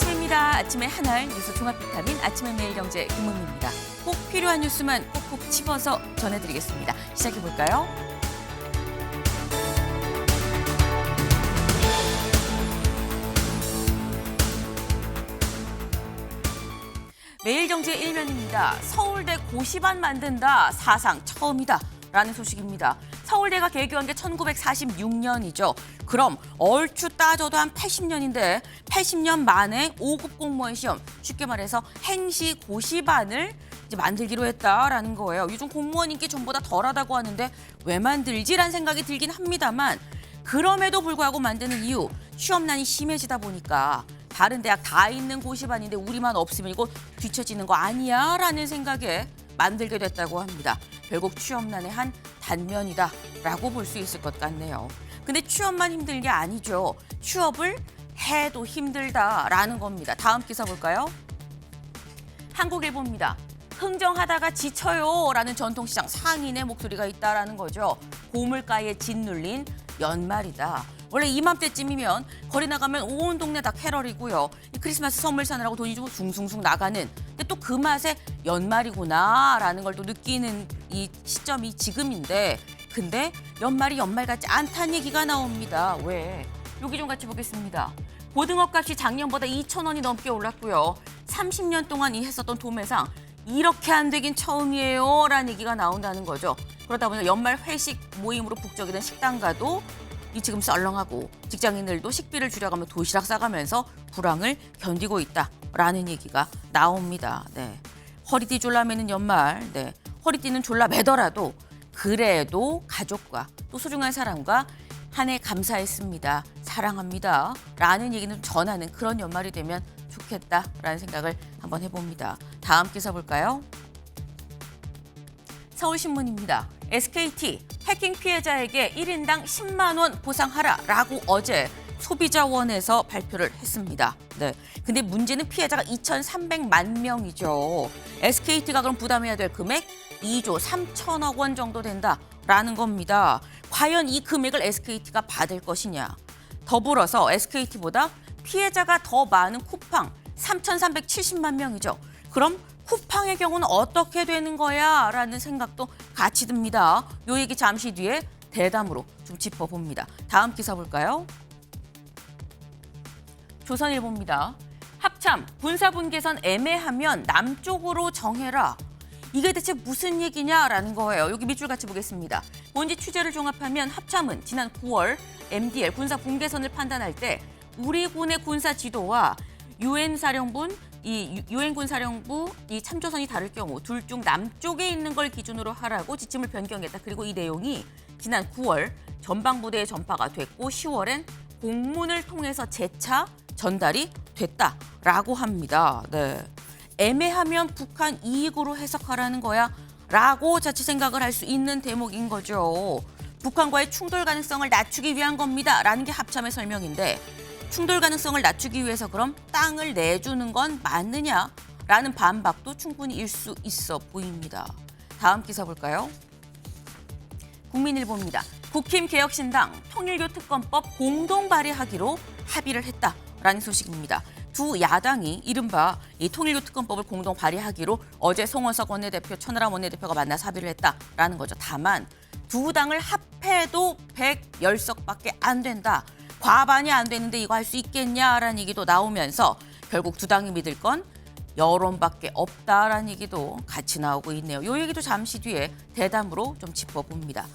아침입니다. 아침의 한알 뉴스 종합 비타민 아침의 매일경제 김은미입니다. 꼭 필요한 뉴스만 콕콕 집어서 전해드리겠습니다. 시작해볼까요? 매일경제 1면입니다. 서울대 고시반 만든다. 사상 처음이다. 라는 소식입니다. 서울대가 개교한 게 1946년이죠. 그럼 얼추 따져도 한 80년인데 80년 만에 5급 공무원 시험, 쉽게 말해서 행시 고시반을 이제 만들기로 했다라는 거예요. 요즘 공무원 인기 전보다 덜하다고 하는데 왜 만들지라는 생각이 들긴 합니다만 그럼에도 불구하고 만드는 이유, 취업난이 심해지다 보니까 다른 대학 다 있는 고시반인데 우리만 없으면 이거 뒤처지는 거 아니야? 라는 생각에 만들게 됐다고 합니다. 결국 취업난의 한 단면이다라고 볼 수 있을 것 같네요. 근데 취업만 힘든 게 아니죠. 취업을 해도 힘들다라는 겁니다. 다음 기사 볼까요? 한국일보입니다. 흥정하다가 지쳐요라는 전통시장 상인의 목소리가 있다라는 거죠. 고물가에 짓눌린 연말이다. 원래 이맘때쯤이면 거리 나가면 온 동네 다 캐럴이고요. 이 크리스마스 선물 사느라고 돈이 좀 숭숭숭 나가는. 근데 또 그 맛에 연말이구나라는 걸 또 느끼는 이 시점이 지금인데 근데 연말이 연말 같지 않다는 얘기가 나옵니다. 왜? 여기 좀 같이 보겠습니다. 고등어 값이 작년보다 2,000원이 넘게 올랐고요. 30년 동안 했었던 도매상 이렇게 안 되긴 처음이에요 라는 얘기가 나온다는 거죠. 그러다 보니 연말 회식 모임으로 북적이던 식당가도 이 지금 썰렁하고 직장인들도 식비를 줄여가며 도시락 싸가면서 불황을 견디고 있다라는 얘기가 나옵니다. 네. 허리띠 졸라매는 연말, 네. 허리띠는 졸라매더라도 그래도 가족과 또 소중한 사람과 한 해 감사했습니다. 사랑합니다. 라는 얘기는 전하는 그런 연말이 되면 좋겠다라는 생각을 한번 해봅니다. 다음 기사 볼까요? 서울신문입니다. SKT 해킹 피해자에게 1인당 10만 원 보상하라라고 어제 소비자원에서 발표를 했습니다. 네. 근데 문제는 피해자가 2,300만 명이죠. SKT가 그럼 부담해야 될 금액 2조 3천억 원 정도 된다라는 겁니다. 과연 이 금액을 SKT가 받을 것이냐. 더불어서 SKT보다 피해자가 더 많은 쿠팡 3,370만 명이죠. 그럼 쿠팡의 경우는 어떻게 되는 거야? 라는 생각도 같이 듭니다. 요 얘기 잠시 뒤에 대담으로 좀 짚어봅니다. 다음 기사 볼까요? 조선일보입니다. 합참, 군사분계선 애매하면 남쪽으로 정해라. 이게 대체 무슨 얘기냐라는 거예요. 여기 밑줄 같이 보겠습니다. 본지 취재를 종합하면 합참은 지난 9월 MDL 군사분계선을 판단할 때 우리 군의 군사 지도와 유엔 군 사령부 이 참조선이 다를 경우 둘 중 남쪽에 있는 걸 기준으로 하라고 지침을 변경했다. 그리고 이 내용이 지난 9월 전방부대에 전파가 됐고 10월엔 공문을 통해서 재차 전달이 됐다라고 합니다. 네. 애매하면 북한 이익으로 해석하라는 거야 라고 자칫 생각을 할 수 있는 대목인 거죠. 북한과의 충돌 가능성을 낮추기 위한 겁니다. 라는 게 합참의 설명인데 충돌 가능성을 낮추기 위해서 그럼 땅을 내주는 건 맞느냐라는 반박도 충분히 일 수 있어 보입니다. 다음 기사 볼까요? 국민일보입니다. 국힘개혁신당 통일교특검법 공동 발의하기로 합의를 했다라는 소식입니다. 두 야당이 이른바 이 통일교특검법을 공동 발의하기로 어제 송원석 원내대표, 천하람 원내대표가 만나서 합의를 했다라는 거죠. 다만 두 당을 합해도 110석밖에 안 된다. 과반이 안 되는데 이거 할 수 있겠냐라는 얘기도 나오면서 결국 두 당이 믿을 건 여론밖에 없다라는 얘기도 같이 나오고 있네요. 이 얘기도 잠시 뒤에 대담으로 좀 짚어봅니다.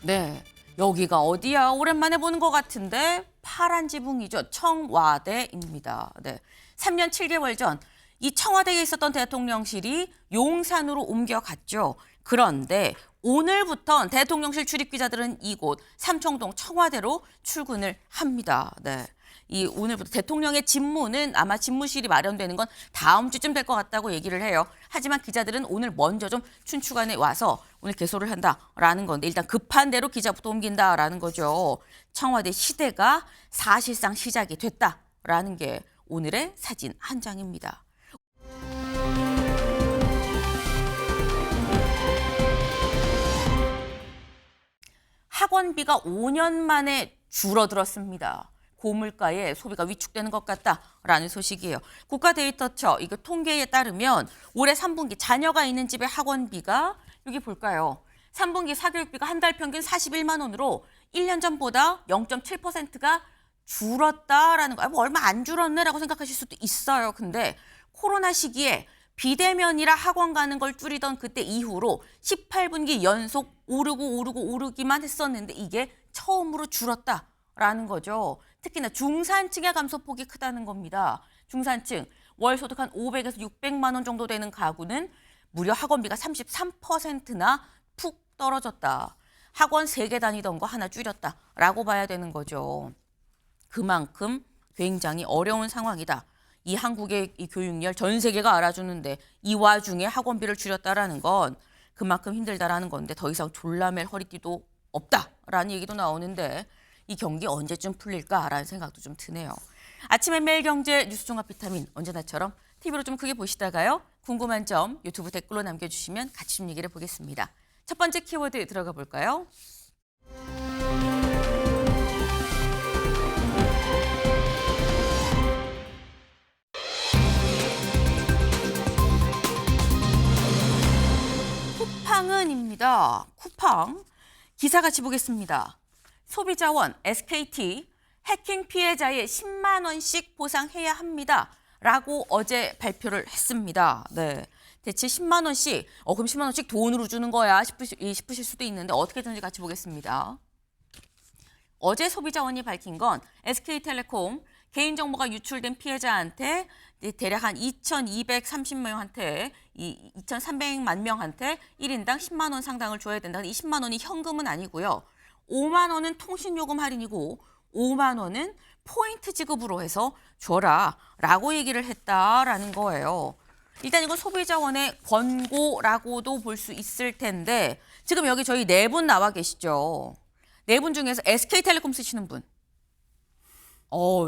네, 여기가 어디야? 오랜만에 보는 것 같은데 파란 지붕이죠. 청와대입니다. 네, 3년 7개월 전 이 청와대에 있었던 대통령실이 용산으로 옮겨갔죠. 그런데 오늘부터 대통령실 출입기자들은 이곳 삼청동 청와대로 출근을 합니다. 네. 이 오늘부터 대통령의 집무는 아마 집무실이 마련되는 건 다음 주쯤 될 것 같다고 얘기를 해요. 하지만 기자들은 오늘 먼저 좀 춘추관에 와서 오늘 개소를 한다라는 건데 일단 급한 대로 기자부터 옮긴다라는 거죠. 청와대 시대가 사실상 시작이 됐다라는 게 오늘의 사진 한 장입니다. 학원비가 5년 만에 줄어들었습니다. 고물가에 소비가 위축되는 것 같다라는 소식이에요. 국가데이터처 이거 통계에 따르면 올해 3분기 자녀가 있는 집의 학원비가 여기 볼까요? 3분기 사교육비가 한 달 평균 41만 원으로 1년 전보다 0.7%가 줄었다라는 거. 뭐 얼마 안 줄었네라고 생각하실 수도 있어요. 근데 코로나 시기에 비대면이라 학원 가는 걸 줄이던 그때 이후로 18분기 연속 오르기만 했었는데 이게 처음으로 줄었다라는 거죠. 특히나 중산층의 감소폭이 크다는 겁니다. 중산층, 월 소득 한 500에서 600만 원 정도 되는 가구는 무려 학원비가 33%나 푹 떨어졌다. 학원 3개 다니던 거 하나 줄였다라고 봐야 되는 거죠. 그만큼 굉장히 어려운 상황이다. 이 한국의 이 교육열 전 세계가 알아주는데 이 와중에 학원비를 줄였다라는 건 그만큼 힘들다라는 건데 더 이상 졸라맬 허리띠도 없다라는 얘기도 나오는데 이 경기 언제쯤 풀릴까라는 생각도 좀 드네요. 아침에 매일경제 뉴스 종합 비타민 언제나처럼 TV로 좀 크게 보시다가요. 궁금한 점 유튜브 댓글로 남겨주시면 같이 좀 얘기를 보겠습니다. 첫 번째 키워드 들어가 볼까요? 쿠팡은입니다. 쿠팡 기사 같이 보겠습니다. 소비자원 SKT 해킹 피해자의 10만 원씩 보상해야 합니다라고 어제 발표를 했습니다. 네. 대체 10만 원씩, 그럼 10만 원씩 돈으로 주는 거야 싶으실 수도 있는데 어떻게 되는지 같이 보겠습니다. 어제 소비자원이 밝힌 건 SK텔레콤 개인정보가 유출된 피해자한테 대략 한 2,230명한테, 2,300만 명한테 1인당 10만 원 상당을 줘야 된다. 이 10만 원이 현금은 아니고요. 5만 원은 통신요금 할인이고 5만 원은 포인트 지급으로 해서 줘라라고 얘기를 했다라는 거예요. 일단 이건 소비자원의 권고라고도 볼 수 있을 텐데 지금 여기 저희 4분 나와 계시죠. 4분 중에서 SK텔레콤 쓰시는 분.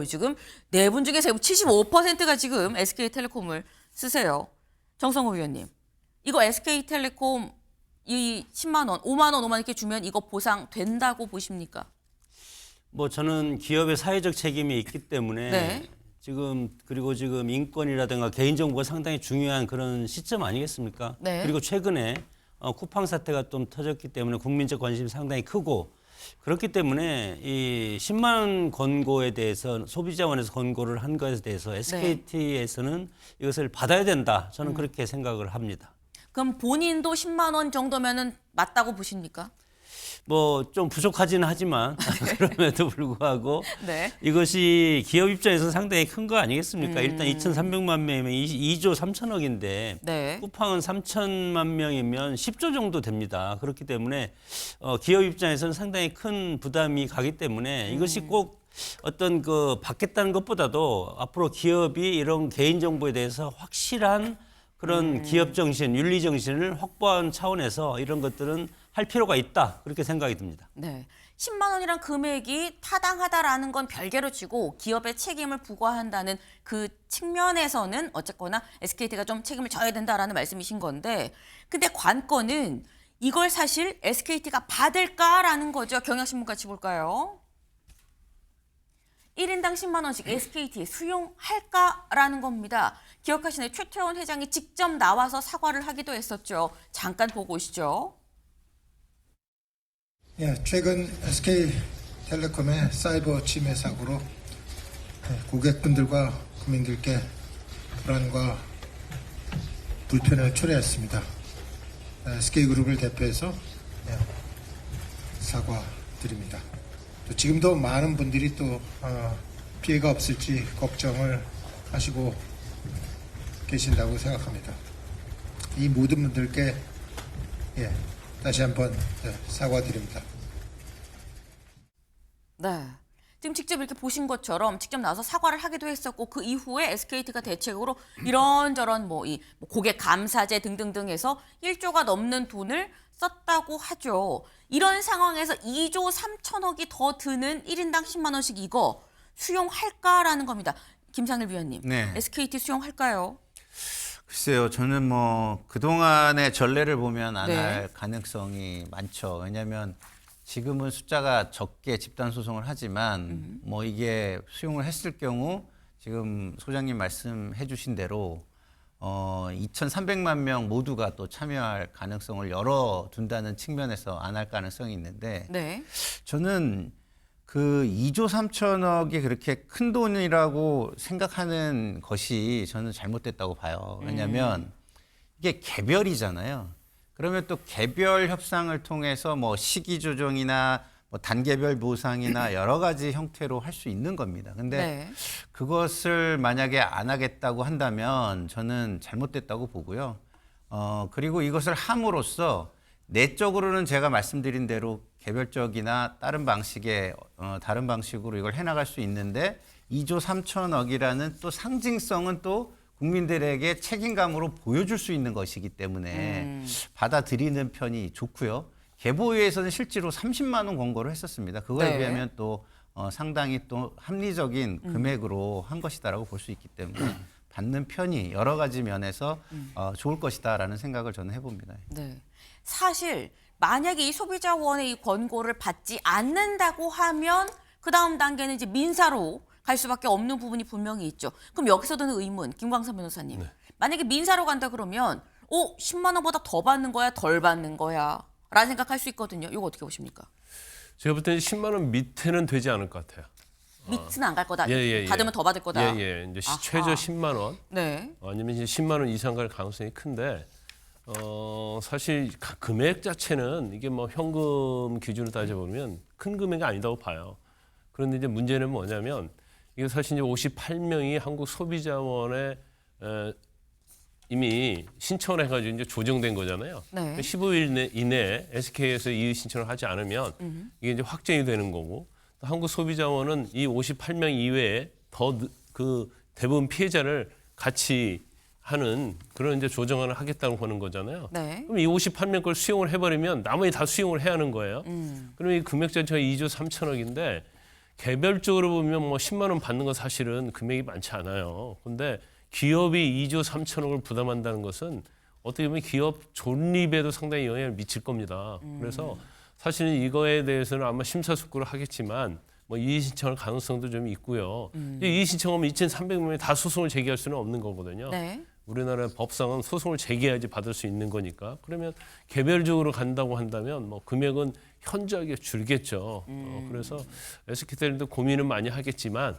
지금 4분 중에서 75%가 지금 SK텔레콤을 쓰세요. 정성호 위원님. 이거 SK텔레콤 이 10만 원, 5만 원 이렇게 주면 이거 보상된다고 보십니까? 뭐 저는 기업의 사회적 책임이 있기 때문에 네. 그리고 지금 인권이라든가 개인정보가 상당히 중요한 그런 시점 아니겠습니까? 네. 그리고 최근에 쿠팡 사태가 좀 터졌기 때문에 국민적 관심이 상당히 크고 그렇기 때문에 이 10만 원 권고에 대해서 소비자원에서 권고를 한 것에 대해서 SKT에서는 이것을 받아야 된다. 저는 그렇게 생각을 합니다. 그럼 본인도 10만 원 정도면은 맞다고 보십니까? 뭐 좀 부족하지는 하지만 그럼에도 불구하고 네. 이것이 기업 입장에서 상당히 큰 거 아니겠습니까? 일단 2,300만 명이면 2조 3천억인데 네. 쿠팡은 3천만 명이면 10조 정도 됩니다. 그렇기 때문에 기업 입장에서는 상당히 큰 부담이 가기 때문에 이것이 꼭 어떤 받겠다는 것보다도 앞으로 기업이 이런 개인정보에 대해서 확실한 그런 기업 정신, 윤리 정신을 확보한 차원에서 이런 것들은 할 필요가 있다. 그렇게 생각이 듭니다. 네. 10만 원이란 금액이 타당하다라는 건 별개로 치고 기업의 책임을 부과한다는 그 측면에서는 어쨌거나 SKT가 좀 책임을 져야 된다라는 말씀이신 건데 근데 관건은 이걸 사실 SKT가 받을까라는 거죠. 경향신문 같이 볼까요? 1인당 10만 원씩 SKT에 수용할까라는 겁니다. 기억하시나요? 최태원 회장이 직접 나와서 사과를 하기도 했었죠. 잠깐 보고 오시죠. 예, 최근 SK텔레콤의 사이버 침해 사고로 고객분들과 국민들께 불안과 불편을 초래했습니다. SK그룹을 대표해서 사과드립니다. 또 지금도 많은 분들이 또 피해가 없을지 걱정을 하시고 계신다고 생각합니다. 이 모든 분들께 다시 한번 사과드립니다. 네. 지금 직접 이렇게 보신 것처럼 직접 나와서 사과를 하기도 했었고 그 이후에 SKT가 대책으로 이런저런 이 고객 감사제 등등등 해서 1조가 넘는 돈을 썼다고 하죠. 이런 상황에서 2조 3천억이 더 드는 1인당 10만 원씩 이거 수용할까라는 겁니다. 김상일 위원님. 네. SKT 수용할까요? 글쎄요, 저는 그동안의 전례를 보면 안 네. 할 가능성이 많죠. 왜냐하면 지금은 숫자가 적게 집단 소송을 하지만 뭐 이게 수용을 했을 경우 지금 소장님 말씀해 주신 대로 2,300만 명 모두가 또 참여할 가능성을 열어둔다는 측면에서 안 할 가능성이 있는데 네. 저는 그 2조 3천억이 그렇게 큰 돈이라고 생각하는 것이 저는 잘못됐다고 봐요. 왜냐하면 이게 개별이잖아요. 그러면 또 개별 협상을 통해서 뭐 시기 조정이나 뭐 단계별 보상이나 여러 가지 형태로 할 수 있는 겁니다. 근데 네. 그것을 만약에 안 하겠다고 한다면 저는 잘못됐다고 보고요. 그리고 이것을 함으로써 내적으로는 제가 말씀드린 대로 개별적이나 다른 방식의 다른 방식으로 이걸 해나갈 수 있는데 2조 3천억이라는 또 상징성은 또 국민들에게 책임감으로 보여줄 수 있는 것이기 때문에 받아들이는 편이 좋고요. 개보위에서는 실제로 30만 원 권고를 했었습니다. 그거에 네. 비하면 또 상당히 또 합리적인 금액으로 한 것이다라고 볼 수 있기 때문에 받는 편이 여러 가지 면에서 좋을 것이다라는 생각을 저는 해봅니다. 네. 사실 만약에 이 소비자원의 이 권고를 받지 않는다고 하면 그 다음 단계는 이제 민사로 갈 수밖에 없는 부분이 분명히 있죠. 그럼 여기서 드는 의문, 김광선 변호사님. 네. 만약에 민사로 간다 그러면 10만 원보다 더 받는 거야, 덜 받는 거야? 라는 생각할 수 있거든요. 이거 어떻게 보십니까? 제가 볼 때는 10만 원 밑에는 되지 않을 것 같아요. 밑은 안 갈 거다. 예. 받으면 더 받을 거다. 이제 아하. 최저 10만 원 네. 아니면 이제 10만 원 이상 갈 가능성이 큰데 사실 금액 자체는 이게 뭐 현금 기준으로 따져보면 큰 금액이 아니다고 봐요. 그런데 이제 문제는 뭐냐면 이게 사실 이제 58명이 한국 소비자원에 이미 신청을 해가지고 이제 조정된 거잖아요. 네. 15일 이내에 SK에서 이의 신청을 하지 않으면 이게 이제 확정이 되는 거고 또 한국 소비자원은 이 58명 이외에 더 그 대부분 피해자를 같이 하는 그런 이제 조정안을 하겠다고 보는 거잖아요. 네. 그럼 이 58명 걸 수용을 해버리면 나머지 다 수용을 해야 하는 거예요. 그럼 이 금액 자체가 2조 3천억인데 개별적으로 보면 뭐 10만 원 받는 건 사실은 금액이 많지 않아요. 근데 기업이 2조 3천억을 부담한다는 것은 어떻게 보면 기업 존립에도 상당히 영향을 미칠 겁니다. 그래서 사실은 이거에 대해서는 아마 심사숙고를 하겠지만 뭐 이의 신청할 가능성도 좀 있고요. 이의 신청하면 2,300명이 다 소송을 제기할 수는 없는 거거든요. 네. 우리나라 법상은 소송을 제기해야지 받을 수 있는 거니까. 그러면 개별적으로 간다고 한다면 뭐 금액은 현저하게 줄겠죠. 그래서 SK텔레콤도 고민은 많이 하겠지만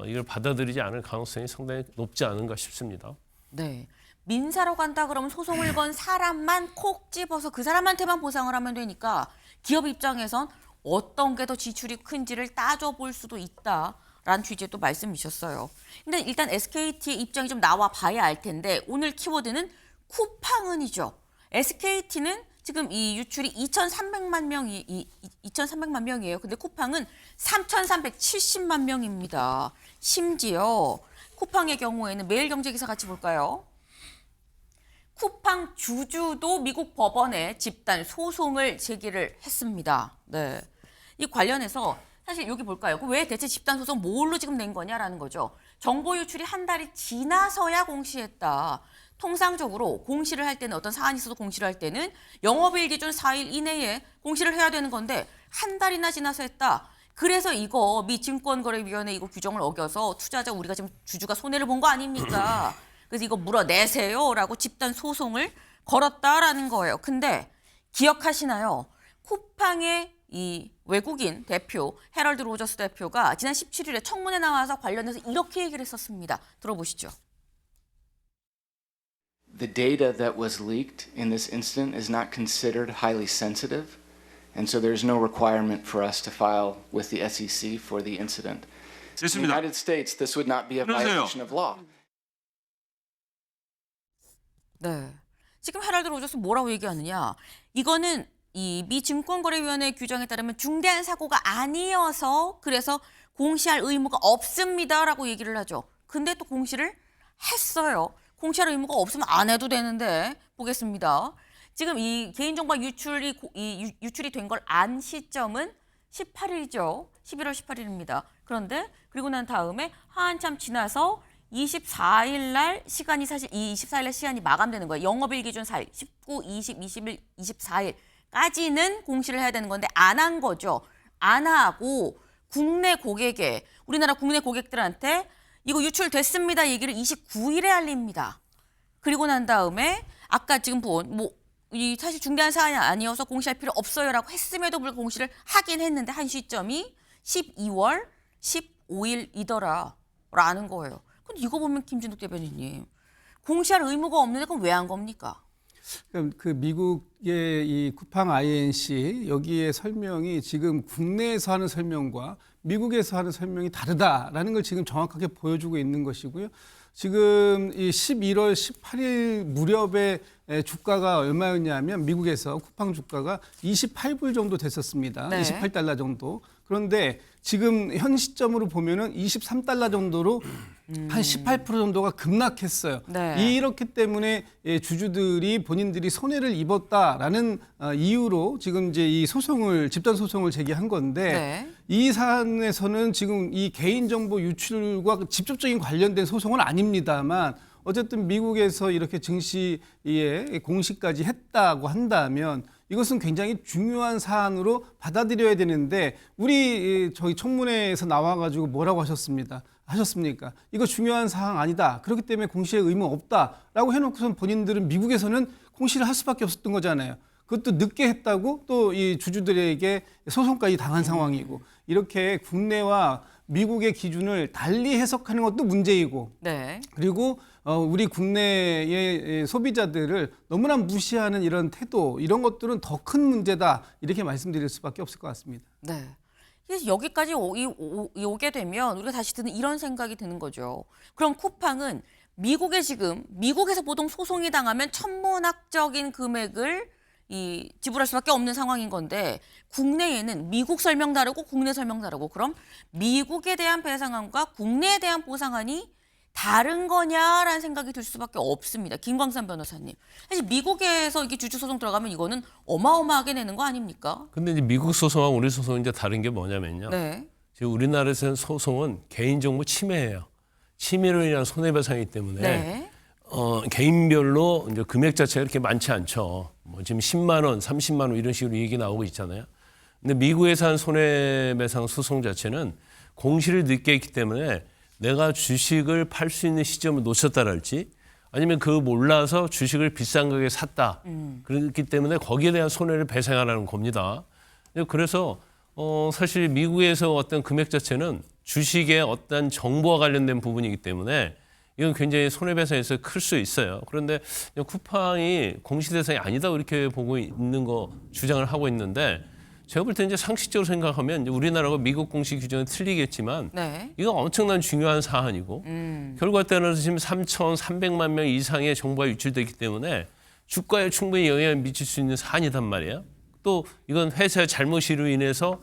이걸 받아들이지 않을 가능성이 상당히 높지 않은가 싶습니다. 네. 민사로 간다 그러면 소송을 건 사람만 콕 집어서 그 사람한테만 보상을 하면 되니까 기업 입장에선 어떤 게 더 지출이 큰지를 따져볼 수도 있다라는 취지의 또 말씀이셨어요. 근데 일단 SKT의 입장이 좀 나와 봐야 알 텐데 오늘 키워드는 쿠팡은이죠. SKT는 지금 이 유출이 2,300만 명이 2,300만 명이에요. 근데 쿠팡은 3,370만 명입니다. 심지어 쿠팡의 경우에는 매일경제기사 같이 볼까요? 쿠팡 주주도 미국 법원에 집단 소송을 제기를 했습니다. 네. 이 관련해서 사실 여기 볼까요? 왜 대체 집단 소송 뭘로 지금 낸 거냐라는 거죠. 정보 유출이 한 달이 지나서야 공시했다. 통상적으로 공시를 할 때는 어떤 사안이 있어도 공시를 할 때는 영업일 기준 4일 이내에 공시를 해야 되는 건데 한 달이나 지나서 했다. 그래서 이거 미 증권거래위원회 이거 규정을 어겨서 투자자 우리가 지금 주주가 손해를 본 거 아닙니까? 그래서 이거 물어내세요라고 집단 소송을 걸었다라는 거예요. 근데 기억하시나요? 쿠팡의 이 외국인 대표 헤럴드 로저스 대표가 지난 17일에 청문회 나와서 관련해서 이렇게 얘기를 했었습니다. 들어보시죠. The data that was leaked in this incident is not considered highly sensitive, and so there's no requirement for us to file with the SEC for the incident. In the 됐습니다. United States, this would not be a 그러세요. violation of law. 네. 지금 헤럴드 로저스 뭐라고 얘기하느냐. 이거는 이 미 증권거래위원회 규정에 따르면 중대한 사고가 아니어서 그래서 공시할 의무가 없습니다라고 얘기를 하죠. 근데 또 공시를 했어요. 공시할 의무가 없으면 안 해도 되는데 보겠습니다. 지금 이 개인정보 유출이 된 걸 안 시점은 18일이죠. 11월 18일입니다. 그런데 그리고 난 다음에 한참 지나서 24일 날 시간이 사실 이 24일 날 시간이 마감되는 거예요. 영업일 기준 4일, 19, 20, 21, 24일. 까지는 공시를 해야 되는 건데 안 한 거죠. 안 하고 국내 고객에 우리나라 국내 고객들한테 이거 유출됐습니다 얘기를 29일에 알립니다. 그리고 난 다음에 아까 지금 본 이 사실 중대한 사안이 아니어서 공시할 필요 없어요라고 했음에도 불구하고 공시를 하긴 했는데 한 시점이 12월 15일이더라라는 거예요. 근데 이거 보면 김진욱 대변인님 공시할 의무가 없는데 그럼 왜 한 겁니까? 그럼 그 미국의 이 쿠팡 INC 여기에 설명이 지금 국내에서 하는 설명과 미국에서 하는 설명이 다르다라는 걸 지금 정확하게 보여주고 있는 것이고요. 지금 이 11월 18일 무렵에 주가가 얼마였냐면 미국에서 쿠팡 주가가 28불 정도 됐었습니다. 네. 28달러 정도. 그런데 지금 현 시점으로 보면은 23달러 정도로 한 18% 정도가 급락했어요. 네. 이렇기 때문에 주주들이 본인들이 손해를 입었다라는 이유로 지금 이제 이 집단 소송을 제기한 건데 네. 이 사안에서는 지금 이 개인정보 유출과 직접적인 관련된 소송은 아닙니다만 어쨌든 미국에서 이렇게 증시에 공시까지 했다고 한다면 이것은 굉장히 중요한 사안으로 받아들여야 되는데 저희 청문회에서 나와가지고 뭐라고 하셨습니까? 이거 중요한 사항 아니다. 그렇기 때문에 공시의 의무 없다라고 해놓고선 본인들은 미국에서는 공시를 할 수밖에 없었던 거잖아요. 그것도 늦게 했다고 또 이 주주들에게 소송까지 당한 상황이고 이렇게 국내와 미국의 기준을 달리 해석하는 것도 문제이고 네. 그리고 우리 국내의 소비자들을 너무나 무시하는 이런 태도 이런 것들은 더 큰 문제다 이렇게 말씀드릴 수밖에 없을 것 같습니다. 네. 그래서 여기까지 오게 되면 우리가 다시 드는 이런 생각이 드는 거죠. 그럼 쿠팡은 미국에서 보통 소송이 당하면 천문학적인 금액을 지불할 수밖에 없는 상황인 건데 국내에는 미국 설명 다르고 국내 설명 다르고 그럼 미국에 대한 배상안과 국내에 대한 보상안이 다른 거냐라는 생각이 들 수밖에 없습니다. 김광삼 변호사님. 사실 미국에서 이게 주주 소송 들어가면 이거는 어마어마하게 내는 거 아닙니까? 근데 이제 미국 소송하고 우리 소송은 이제 다른 게 뭐냐면요. 네. 지금 우리나라에서는 소송은 개인정보 침해예요. 침해로 인한 손해배상이기 때문에 네. 개인별로 이제 금액 자체가 이렇게 많지 않죠. 뭐 지금 10만 원, 30만 원 이런 식으로 얘기 나오고 있잖아요. 근데 미국에서 한 손해배상 소송 자체는 공시를 늦게 했기 때문에 내가 주식을 팔 수 있는 시점을 놓쳤다랄지 아니면 그거 몰라서 주식을 비싼 가격에 샀다. 그렇기 때문에 거기에 대한 손해를 배상하라는 겁니다. 그래서 사실 미국에서 어떤 금액 자체는 주식의 어떤 정보와 관련된 부분이기 때문에 이건 굉장히 손해배상에서 클 수 있어요. 그런데 쿠팡이 공시 대상이 아니다 이렇게 보고 있는 거 주장을 하고 있는데 제가 볼 때 이제 상식적으로 생각하면 이제 우리나라가 미국 공시 규정은 틀리겠지만 네. 이건 엄청난 중요한 사안이고 결과에 따라서 지금 3,300만 명 이상의 정보가 유출되기 때문에 주가에 충분히 영향을 미칠 수 있는 사안이단 말이에요. 또 이건 회사의 잘못으로 인해서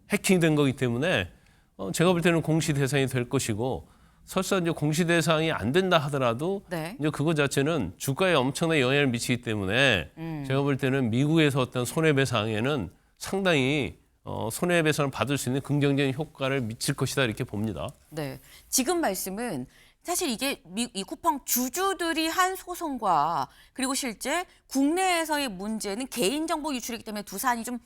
해킹된 거기 때문에 제가 볼 때는 공시 대상이 될 것이고 설사 이제 공시 대상이 안 된다 하더라도 네. 이제 그거 자체는 주가에 엄청난 영향을 미치기 때문에 제가 볼 때는 미국에서 어떤 손해배상에는 상당히 손해배상을 받을 수 있는 긍정적인 효과를 미칠 것이다 이렇게 봅니다. 네. 지금 말씀은 사실 이게 이 쿠팡 주주들이 한 소송과 그리고 실제 국내에서의 문제는 개인정보 유출이기 때문에 두 사안이 좀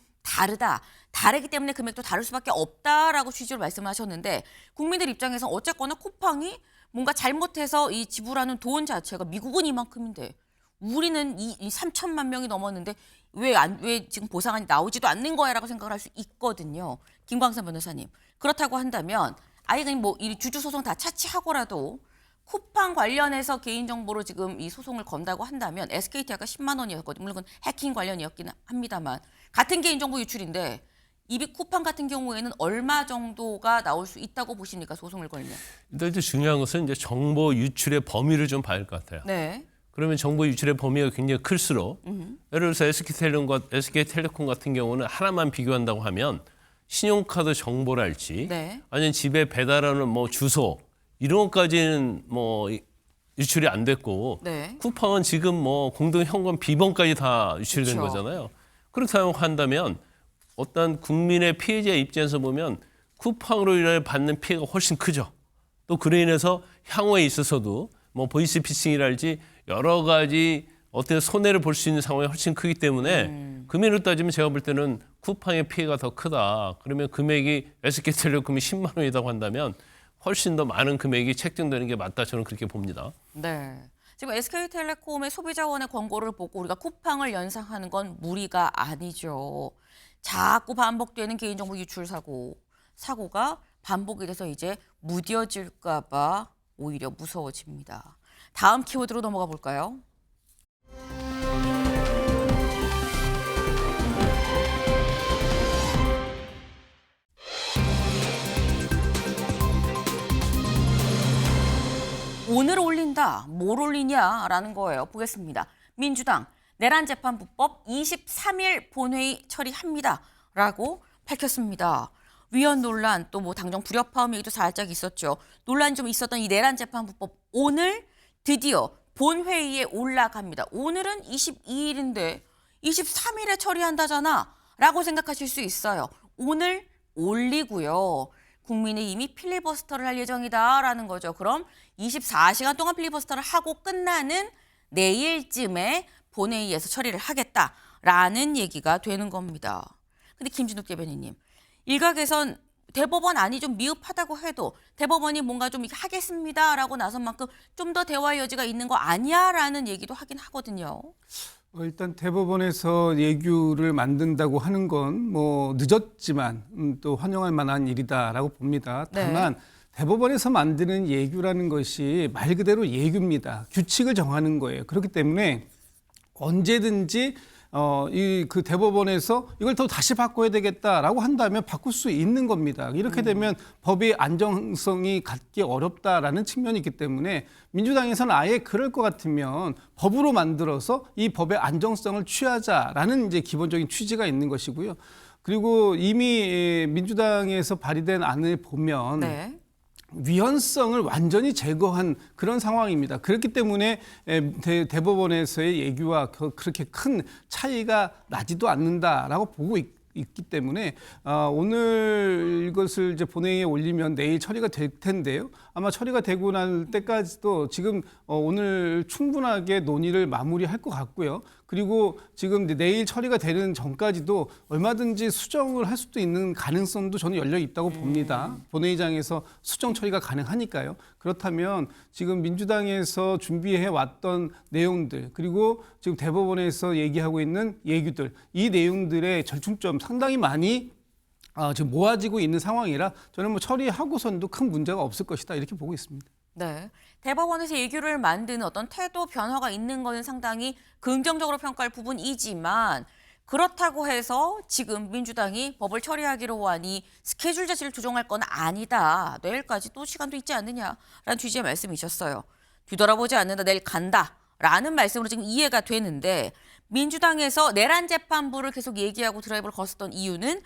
다르기 때문에 금액도 다를 수밖에 없다라고 취지로 말씀을 하셨는데 국민들 입장에서 어쨌거나 쿠팡이 뭔가 잘못해서 이 지불하는 돈 자체가 미국은 이만큼인데 우리는 이 3천만 명이 넘었는데 왜 지금 보상안이 나오지도 않는 거야라고 생각을 할 수 있거든요. 김광삼 변호사님. 그렇다고 한다면 아예 그냥 이 주주 소송 다 차치하고라도 쿠팡 관련해서 개인정보로 지금 이 소송을 건다고 한다면 SKT 아까 10만 원이었거든요. 물론 해킹 관련이었긴 합니다만 같은 개인정보 유출인데 이 쿠팡 같은 경우에는 얼마 정도가 나올 수 있다고 보십니까? 소송을 걸면. 일단 이제 중요한 것은 이제 정보 유출의 범위를 좀 봐야 할 것 같아요. 네. 그러면 정보 유출의 범위가 굉장히 클수록 예를 들어서 SK텔레콤 같은 경우는 하나만 비교한다고 하면 신용카드 정보랄지 네. 아니면 집에 배달하는 뭐 주소 이런 것까지는 뭐 유출이 안 됐고 네. 쿠팡은 지금 뭐 공동 현금 비번까지 다 유출된 그렇죠. 거잖아요. 그렇다고 한다면 어떤 국민의 피해자 입장에서 보면 쿠팡으로 인해 받는 피해가 훨씬 크죠. 또 그로 인해서 향후에 있어서도 뭐 보이스피싱이랄지 여러 가지 어떻게 손해를 볼 수 있는 상황이 훨씬 크기 때문에 금액으로 따지면 제가 볼 때는 쿠팡의 피해가 더 크다. 그러면 금액이 SK텔레콤이 10만 원이라고 한다면 훨씬 더 많은 금액이 책정되는 게 맞다. 저는 그렇게 봅니다. 네. 지금 SK텔레콤의 소비자원의 권고를 보고 우리가 쿠팡을 연상하는 건 무리가 아니죠. 자꾸 반복되는 개인정보 유출 사고가 반복이 돼서 이제 무뎌질까 봐 오히려 무서워집니다. 다음 키워드로 넘어가 볼까요? 오늘 올린다, 뭘 올리냐라는 거예요. 보겠습니다. 민주당 내란재판부법 23일 본회의 처리합니다라고 밝혔습니다. 위헌 논란 또 뭐 당정 불협화음 얘기도 살짝 있었죠. 논란이 좀 있었던 이 내란재판부법 오늘 드디어 본회의에 올라갑니다. 오늘은 22일인데 23일에 처리한다잖아 라고 생각하실 수 있어요. 오늘 올리고요. 국민의힘이 필리버스터를 할 예정이다라는 거죠. 그럼 24시간 동안 필리버스터를 하고 끝나는 내일쯤에 본회의에서 처리를 하겠다라는 얘기가 되는 겁니다. 근데 김진욱 대변인님, 일각에선 대법원안이 좀 미흡하다고 해도 대법원이 뭔가 좀 하겠습니다라고 나선 만큼 좀 더 대화의 여지가 있는 거 아니야라는 얘기도 하긴 하거든요. 일단 대법원에서 예규를 만든다고 하는 건 뭐 늦었지만 또 환영할 만한 일이다라고 봅니다. 다만 대법원에서 만드는 예규라는 것이 말 그대로 예규입니다. 규칙을 정하는 거예요. 그렇기 때문에 언제든지 그 대법원에서 이걸 더 다시 바꿔야 되겠다라고 한다면 바꿀 수 있는 겁니다. 이렇게 되면 법의 안정성이 갖기 어렵다라는 측면이 있기 때문에 민주당에서는 아예 그럴 것 같으면 법으로 만들어서 이 법의 안정성을 취하자라는 이제 기본적인 취지가 있는 것이고요. 그리고 이미 민주당에서 발의된 안을 보면 위헌성을 완전히 제거한 그런 상황입니다. 그렇기 때문에 대법원에서의 예규와 그렇게 큰 차이가 나지도 않는다라고 보고 있기 때문에 오늘 이것을 이제 본회의에 올리면 내일 처리가 될 텐데요. 아마 처리가 되고 날 때까지도 지금 오늘 충분하게 논의를 마무리할 것 같고요. 그리고 지금 내일 처리가 되는 전까지도 얼마든지 수정을 할 수도 있는 가능성도 저는 열려 있다고 봅니다. 본회의장에서 수정 처리가 가능하니까요. 그렇다면 지금 민주당에서 준비해 왔던 내용들 그리고 지금 대법원에서 얘기하고 있는 예규들 이 내용들의 절충점 상당히 많이 지금 모아지고 있는 상황이라 저는 뭐 처리하고선도 큰 문제가 없을 것이다 이렇게 보고 있습니다. 네. 대법원에서 예규를 만드는 어떤 태도 변화가 있는 것은 상당히 긍정적으로 평가할 부분이지만 그렇다고 해서 지금 민주당이 법을 처리하기로 하니 스케줄 자체를 조정할 건 아니다. 내일까지 또 시간도 있지 않느냐라는 취지의 말씀이셨어요. 뒤돌아보지 않는다. 내일 간다라는 말씀으로 지금 이해가 되는데 민주당에서 내란 재판부를 계속 얘기하고 드라이브를 걸었던 이유는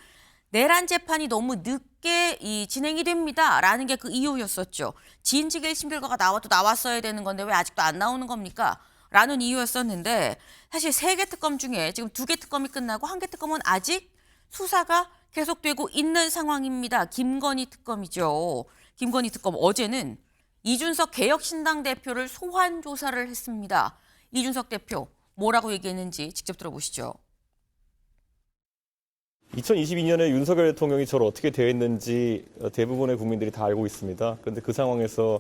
내란 재판이 너무 늦게 진행이 됩니다라는 게 그 이유였었죠. 진직의 1심 결과가 나왔어야 되는 건데 왜 아직도 안 나오는 겁니까? 라는 이유였었는데 사실 3개 특검 중에 지금 2개 특검이 끝나고 1개 특검은 아직 수사가 계속되고 있는 상황입니다. 김건희 특검이죠. 김건희 특검 어제는 이준석 개혁신당 대표를 소환 조사를 했습니다. 이준석 대표 뭐라고 얘기했는지 직접 들어보시죠. 2022년에 윤석열 대통령이 저를 어떻게 대했는지 대부분의 국민들이 다 알고 있습니다. 그런데 그 상황에서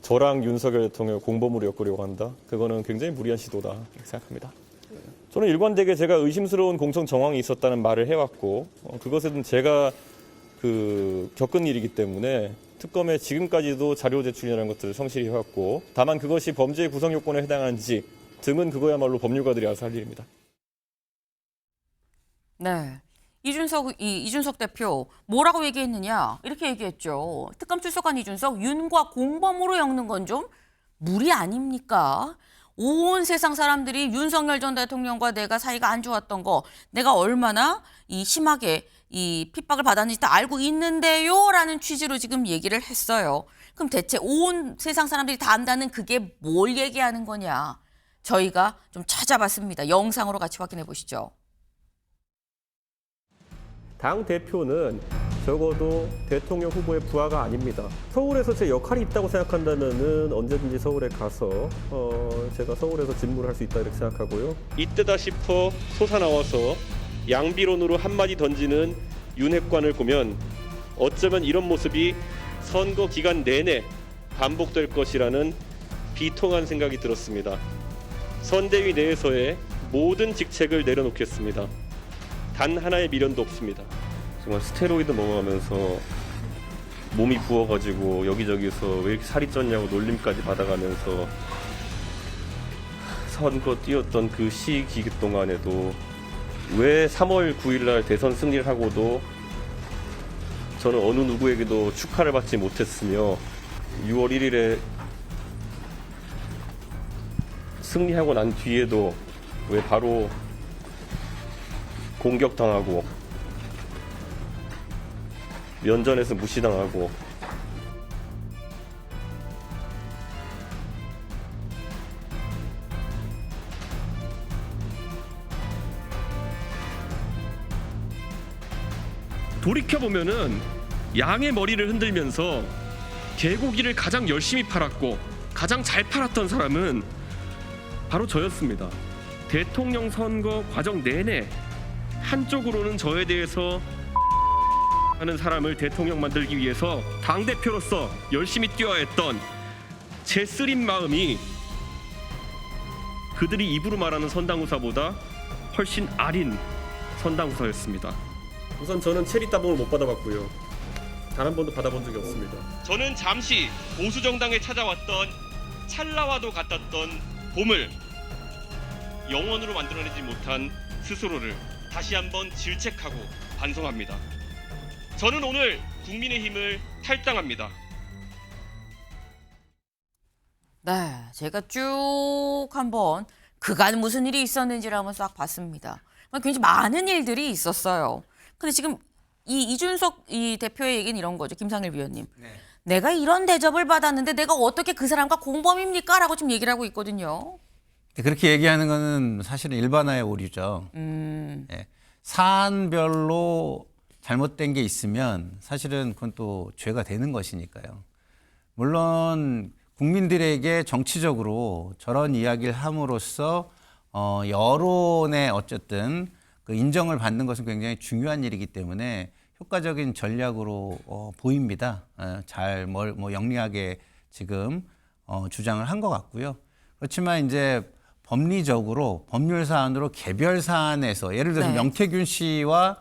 저랑 윤석열 대통령을 공범으로 엮으려고 한다? 그거는 굉장히 무리한 시도다 이렇게 생각합니다. 저는 일관되게 제가 의심스러운 공천 정황이 있었다는 말을 해왔고 그것은 제가 겪은 일이기 때문에 특검에 지금까지도 자료 제출이라는 것들을 성실히 해왔고 다만 그것이 범죄의 구성 요건에 해당하는지 등은 그거야말로 법률가들이 알아서 할 일입니다. 네. 이준석 대표 뭐라고 얘기했느냐 이렇게 얘기했죠. 특검 출석한 이준석 윤과 공범으로 엮는 건 좀 무리 아닙니까? 온 세상 사람들이 윤석열 전 대통령과 내가 사이가 안 좋았던 거 내가 얼마나 심하게 핍박을 받았는지 다 알고 있는데요라는 취지로 지금 얘기를 했어요. 그럼 대체 온 세상 사람들이 다 안다는 그게 뭘 얘기하는 거냐? 저희가 좀 찾아봤습니다. 영상으로 같이 확인해 보시죠. 당 대표는 적어도 대통령 후보의 부하가 아닙니다. 서울에서 제 역할이 있다고 생각한다면은 언제든지 서울에 가서 제가 서울에서 직무를 할 수 있다 이렇게 생각하고요. 이때다 싶어 솟아나와서 양비론으로 한마디 던지는 윤핵관을 보면 어쩌면 이런 모습이 선거 기간 내내 반복될 것이라는 비통한 생각이 들었습니다. 선대위 내에서의 모든 직책을 내려놓겠습니다. 단 하나의 미련도 없습니다. 정말 스테로이드 먹어가면서 몸이 부어가지고 여기저기서 왜 이렇게 살이 쪘냐고 놀림까지 받아가면서 선거 뛰었던 그 시기간 동안에도 왜 3월 9일날 대선 승리를 하고도 저는 어느 누구에게도 축하를 받지 못했으며 6월 1일에 승리하고 난 뒤에도 왜 바로 공격당하고 면전에서 무시당하고 돌이켜보면은 양의 머리를 흔들면서 개고기를 가장 열심히 팔았고 가장 잘 팔았던 사람은 바로 저였습니다. 대통령 선거 과정 내내 한쪽으로는 저에 대해서 하는 사람을 대통령 만들기 위해서 당대표로서 열심히 뛰어야 했던 제 쓰린 마음이 그들이 입으로 말하는 선당후사보다 훨씬 아린 선당후사였습니다. 우선 저는 체리 따봉을 못 받아봤고요. 단 한 번도 받아본 적이 없습니다. 저는 잠시 보수 정당에 찾아왔던 찰나와도 같았던 봄을 영원으로 만들어내지 못한 스스로를 다시 한번 질책하고 반성합니다. 저는 오늘 국민의힘을 탈당합니다. 네, 제가 쭉 한번 그간 무슨 일이 있었는지를 한번 싹 봤습니다. 굉장히 많은 일들이 있었어요. 근데 지금 이 이준석 이 대표의 얘기는 이런 거죠. 김상일 위원님. 네. 내가 이런 대접을 받았는데 내가 어떻게 그 사람과 공범입니까? 라고 지금 얘기를 하고 있거든요. 그렇게 얘기하는 거는 사실은 일반화의 오류죠. 예. 사안별로 잘못된 게 있으면 사실은 그건 또 죄가 되는 것이니까요. 물론 국민들에게 정치적으로 저런 이야기를 함으로써 여론의 어쨌든 그 인정을 받는 것은 굉장히 중요한 일이기 때문에 효과적인 전략으로 보입니다. 잘 영리하게 지금 주장을 한 것 같고요. 그렇지만 이제 법리적으로 법률 사안으로 개별 사안에서 예를 들어서 네. 명태균 씨와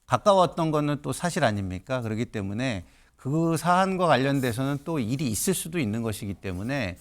가까웠던 거는 또 사실 아닙니까? 그렇기 때문에 그 사안과 관련돼서는 또 일이 있을 수도 있는 것이기 때문에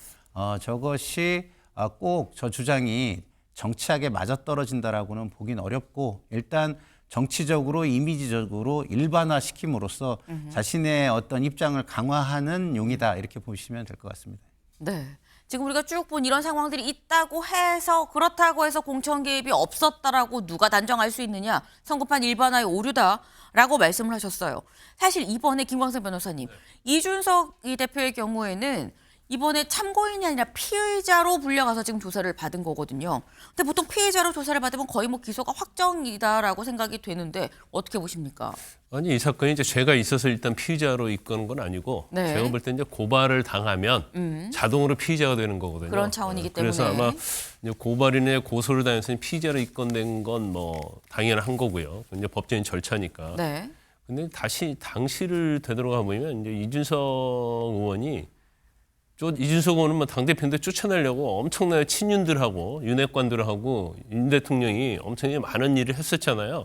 저것이 꼭 저 주장이 정치학에 맞아떨어진다라고는 보긴 어렵고 일단 정치적으로 이미지적으로 일반화시킴으로써 자신의 어떤 입장을 강화하는 용이다 이렇게 보시면 될 것 같습니다. 네. 지금 우리가 쭉 본 이런 상황들이 있다고 해서 그렇다고 해서 공천 개입이 없었다라고 누가 단정할 수 있느냐. 성급한 일반화의 오류다라고 말씀을 하셨어요. 사실 이번에 김광석 변호사님, 이준석 이 대표의 경우에는 이번에 참고인이 아니라 피의자로 불려가서 지금 조사를 받은 거거든요. 근데 보통 피의자로 조사를 받으면 거의 뭐 기소가 확정이다라고 생각이 되는데 어떻게 보십니까? 아니 이 사건이 이제 죄가 있어서 일단 피의자로 이끄는 건 아니고 네. 제가 볼 때 이제 고발을 당하면 자동으로 피의자가 되는 거거든요. 그런 차원이기 때문에. 그래서 아마 이제 고발이나 고소를 당해서 피의자로 입건된 건 뭐 당연한 거고요. 이제 법적인 절차니까. 네. 근데 다시 당시를 되돌아가 보면 이제 이준석 의원이 이준석 의원은 뭐 당대표인데 쫓아내려고 엄청나게 친윤들하고 윤핵관들하고 윤 대통령이 엄청나게 많은 일을 했었잖아요.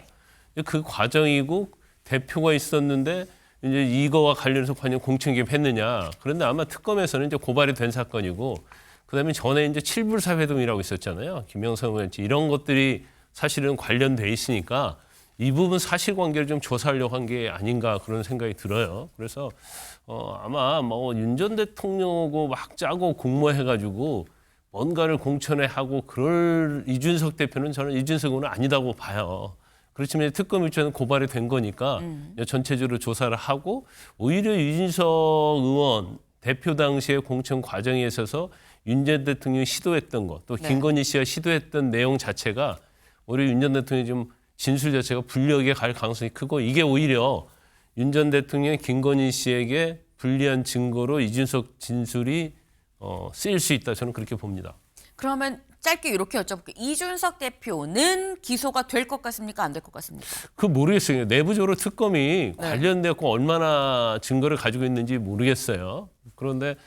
그 과정이고 대표가 있었는데 이제 이거와 관련해서 과연 공천 개입했느냐. 그런데 아마 특검에서는 이제 고발이 된 사건이고 그다음에 전에 이제 칠불사회동이라고 있었잖아요. 김영삼 의원 이런 것들이 사실은 관련돼 있으니까 이 부분 사실관계를 좀 조사하려고 한 게 아닌가 그런 생각이 들어요. 그래서 아마 뭐 윤 전 대통령하고 막 짜고 공모해가지고 뭔가를 공천에 하고 그럴 이준석 대표는 저는 이준석 의원은 아니다고 봐요. 그렇지만 특검 입장에는 고발이 된 거니까 전체적으로 조사를 하고 오히려 이준석 의원 대표 당시의 공천 과정에 있어서 윤 전 대통령이 시도했던 것, 또 김건희 씨가 시도했던 내용 자체가 오히려 윤 전 대통령이 좀 진술 자체가 불리하게 갈 가능성이 크고 이게 오히려 윤 전 대통령이 김건희 씨에게 불리한 증거로 이준석 진술이 쓰일 수 있다. 저는 그렇게 봅니다. 그러면 짧게 이렇게 여쭤볼게요. 이준석 대표는 기소가 될 것 같습니까? 안 될 것 같습니까? 그 모르겠어요. 내부적으로 특검이 관련되고 얼마나 증거를 가지고 있는지 모르겠어요. 그런데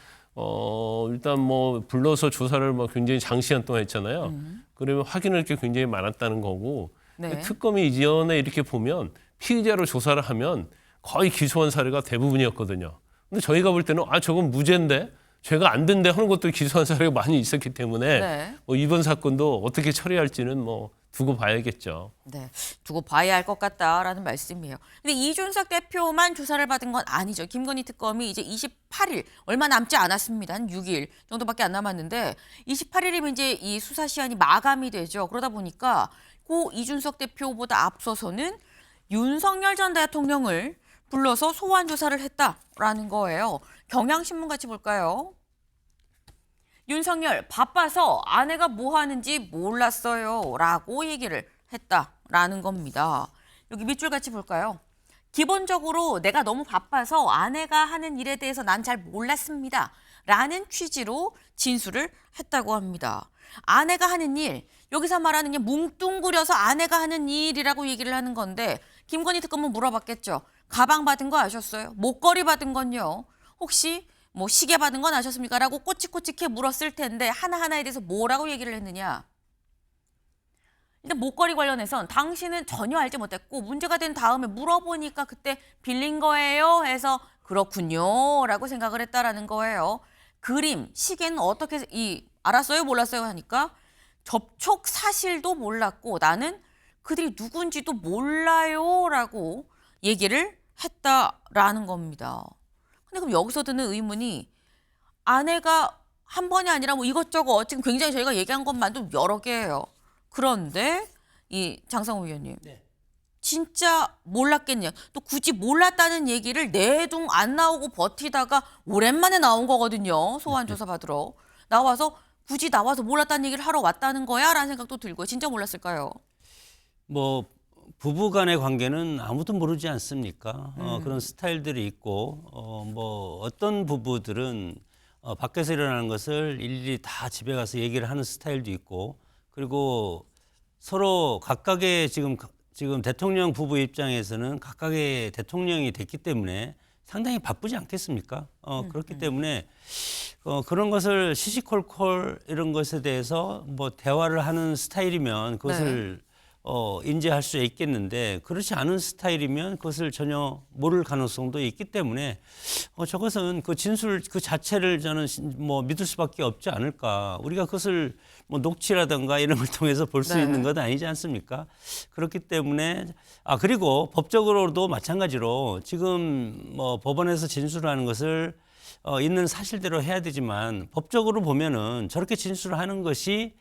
일단 뭐 불러서 조사를 뭐 굉장히 장시간 동안 했잖아요. 그러면 확인할 게 굉장히 많았다는 거고 네. 특검이 이전에 이렇게 보면 피의자로 조사를 하면 거의 기소한 사례가 대부분이었거든요. 근데 저희가 볼 때는 저건 무죄인데 죄가 안 된데 하는 것도 기소한 사례가 많이 있었기 때문에 네. 뭐 이번 사건도 어떻게 처리할지는 뭐 두고 봐야겠죠. 네, 두고 봐야 할 것 같다라는 말씀이에요. 근데 이준석 대표만 조사를 받은 건 아니죠. 김건희 특검이 이제 28일, 얼마 남지 않았습니다. 한 6일 정도밖에 안 남았는데 28일이면 이제 이 수사 시한이 마감이 되죠. 그러다 보니까 고 이준석 대표보다 앞서서는 윤석열 전 대통령을 불러서 소환 조사를 했다라는 거예요. 경향신문 같이 볼까요? 윤석열 바빠서 아내가 뭐 하는지 몰랐어요 라고 얘기를 했다라는 겁니다. 여기 밑줄 같이 볼까요? 기본적으로 내가 너무 바빠서 아내가 하는 일에 대해서 난 잘 몰랐습니다 라는 취지로 진술을 했다고 합니다. 아내가 하는 일, 여기서 말하는 게 뭉뚱그려서 아내가 하는 일이라고 얘기를 하는 건데 김건희 특검은 물어봤겠죠. 가방 받은 거 아셨어요? 목걸이 받은 건요? 혹시 뭐 시계 받은 건 아셨습니까? 라고 꼬치꼬치해 물었을 텐데 하나하나에 대해서 뭐라고 얘기를 했느냐? 일단 목걸이 관련해선 당신은 전혀 알지 못했고 문제가 된 다음에 물어보니까 그때 빌린 거예요 해서 그렇군요 라고 생각을 했다라는 거예요. 그림, 시계는 어떻게 알았어요? 몰랐어요? 하니까 접촉 사실도 몰랐고 나는 그들이 누군지도 몰라요 라고 얘기를 했다라는 겁니다. 근데 그럼 여기서 드는 의문이 아내가 한 번이 아니라 뭐 이것저것 지금 굉장히 저희가 얘기한 것만도 여러 개예요. 그런데 이 장성호 의원님 진짜 몰랐겠냐. 또 굳이 몰랐다는 얘기를 내둥 안 나오고 버티다가 오랜만에 나온 거거든요. 소환 조사 받으러. 나와서 굳이 나와서 몰랐다는 얘기를 하러 왔다는 거야? 라는 생각도 들고요. 진짜 몰랐을까요? 뭐 부부 간의 관계는 아무도 모르지 않습니까? 그런 스타일들이 있고 뭐 어떤 부부들은 밖에서 일어나는 것을 일일이 다 집에 가서 얘기를 하는 스타일도 있고 그리고 서로 각각의 지금 대통령 부부 입장에서는 각각의 대통령이 됐기 때문에 상당히 바쁘지 않겠습니까? 그렇기 때문에 그런 것을 시시콜콜 이런 것에 대해서 뭐 대화를 하는 스타일이면 그것을 인지할 수 있겠는데 그렇지 않은 스타일이면 그것을 전혀 모를 가능성도 있기 때문에 저것은 그 진술 그 자체를 저는 뭐 믿을 수밖에 없지 않을까. 우리가 그것을 뭐 녹취라든가 이런 걸 통해서 볼 수 있는 건 아니지 않습니까? 그렇기 때문에 그리고 법적으로도 마찬가지로 지금 뭐 법원에서 진술하는 것을 있는 사실대로 해야 되지만 법적으로 보면은 저렇게 진술하는 것이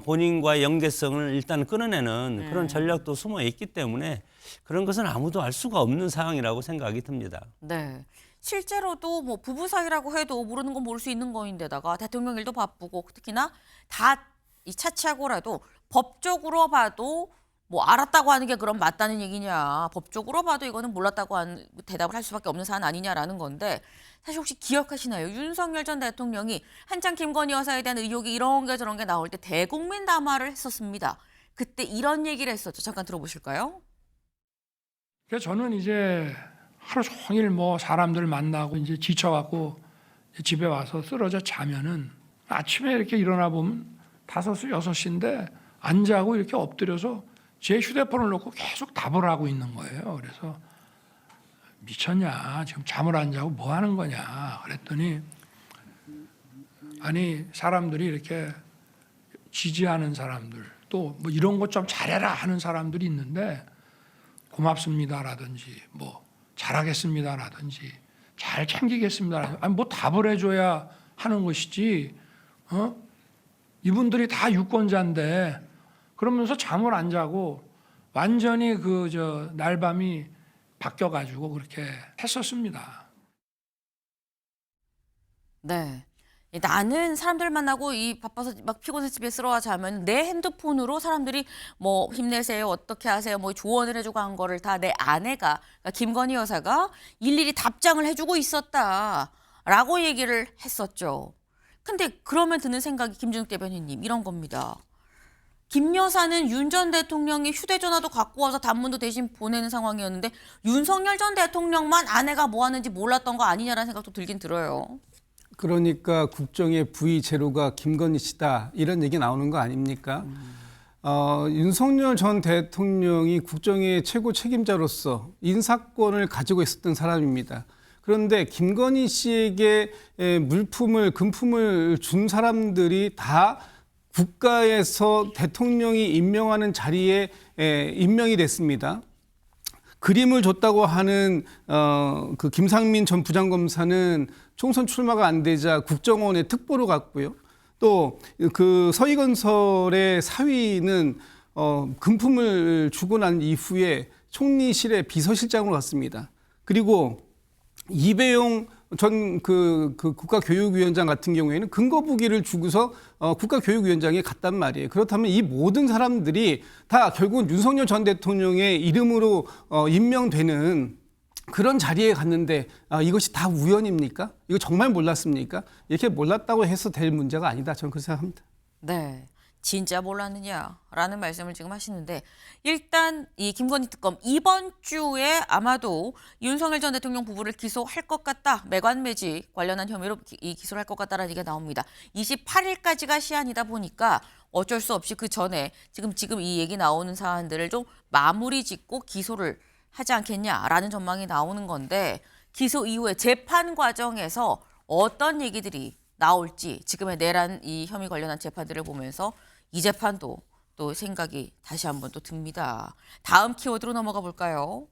본인과의 연계성을 일단 끊어내는 그런 전략도 숨어 있기 때문에 그런 것은 아무도 알 수가 없는 상황이라고 생각이 듭니다. 네. 실제로도 뭐 부부 사이라고 해도 모르는 건 모를 수 있는 거인데다가 대통령 일도 바쁘고 특히나 다 이 차치하고라도 법적으로 봐도 뭐 알았다고 하는 게 그럼 맞다는 얘기냐. 법적으로 봐도 이거는 몰랐다고 하는 대답을 할 수밖에 없는 사안 아니냐라는 건데 사실 혹시 기억하시나요? 윤석열 전 대통령이 한창 김건희 여사에 대한 의혹이 이런 게 저런 게 나올 때 대국민 담화를 했었습니다. 그때 이런 얘기를 했었죠. 잠깐 들어보실까요? 그래서 저는 이제 하루 종일 뭐 사람들 만나고 이제 지쳐갖고 집에 와서 쓰러져 자면은 아침에 이렇게 일어나 보면 5시, 6시인데 안 자고 이렇게 엎드려서 제 휴대폰을 놓고 계속 답을 하고 있는 거예요. 그래서 미쳤냐? 지금 잠을 안 자고 뭐 하는 거냐? 그랬더니 아니 사람들이 이렇게 지지하는 사람들 또 뭐 이런 것 좀 잘해라 하는 사람들이 있는데 고맙습니다라든지 뭐 잘하겠습니다라든지 잘 챙기겠습니다. 아니 뭐 답을 해줘야 하는 것이지. 이분들이 다 유권자인데 그러면서 잠을 안 자고 완전히 날밤이 바뀌어가지고 그렇게 했었습니다. 네. 나는 사람들 만나고 이 바빠서 막 피곤해서 집에 들어와 자면 내 핸드폰으로 사람들이 뭐 힘내세요, 어떻게 하세요, 뭐 조언을 해주고 한 거를 다 내 아내가, 그러니까 김건희 여사가 일일이 답장을 해주고 있었다라고 얘기를 했었죠. 근데 그러면 드는 생각이 김준욱 대변인님 이런 겁니다. 김 여사는 윤 전 대통령이 휴대전화도 갖고 와서 단문도 대신 보내는 상황이었는데 윤석열 전 대통령만 아내가 뭐 하는지 몰랐던 거 아니냐라는 생각도 들긴 들어요. 그러니까 국정의 부의 제로가 김건희 씨다 이런 얘기 나오는 거 아닙니까? 윤석열 전 대통령이 국정의 최고 책임자로서 인사권을 가지고 있었던 사람입니다. 그런데 김건희 씨에게 물품을 금품을 준 사람들이 다 국가에서 대통령이 임명하는 자리에 임명이 됐습니다. 그림을 줬다고 하는 그 김상민 전 부장검사는 총선 출마가 안 되자 국정원에 특보로 갔고요. 또 그 서희건설의 사위는 금품을 주고 난 이후에 총리실의 비서실장으로 갔습니다. 그리고 이배용 전 그 국가교육위원장 같은 경우에는 근거부기를 주고서 국가교육위원장에 갔단 말이에요. 그렇다면 이 모든 사람들이 다 결국은 윤석열 전 대통령의 이름으로 임명되는 그런 자리에 갔는데 이것이 다 우연입니까? 이거 정말 몰랐습니까? 이렇게 몰랐다고 해서 될 문제가 아니다. 저는 그렇게 생각합니다. 네. 진짜 몰랐느냐라는 말씀을 지금 하시는데 일단 이 김건희 특검 이번 주에 아마도 윤석열 전 대통령 부부를 기소할 것 같다. 매관매직 관련한 혐의로 기소를 할 것 같다라는 얘기가 나옵니다. 28일까지가 시한이다 보니까 어쩔 수 없이 그 전에 지금 이 얘기 나오는 사안들을 좀 마무리 짓고 기소를 하지 않겠냐라는 전망이 나오는 건데 기소 이후에 재판 과정에서 어떤 얘기들이 나올지 지금의 내란 이 혐의 관련한 재판들을 보면서 이 재판도 또 생각이 다시 한번 또 듭니다. 다음 키워드로 넘어가 볼까요?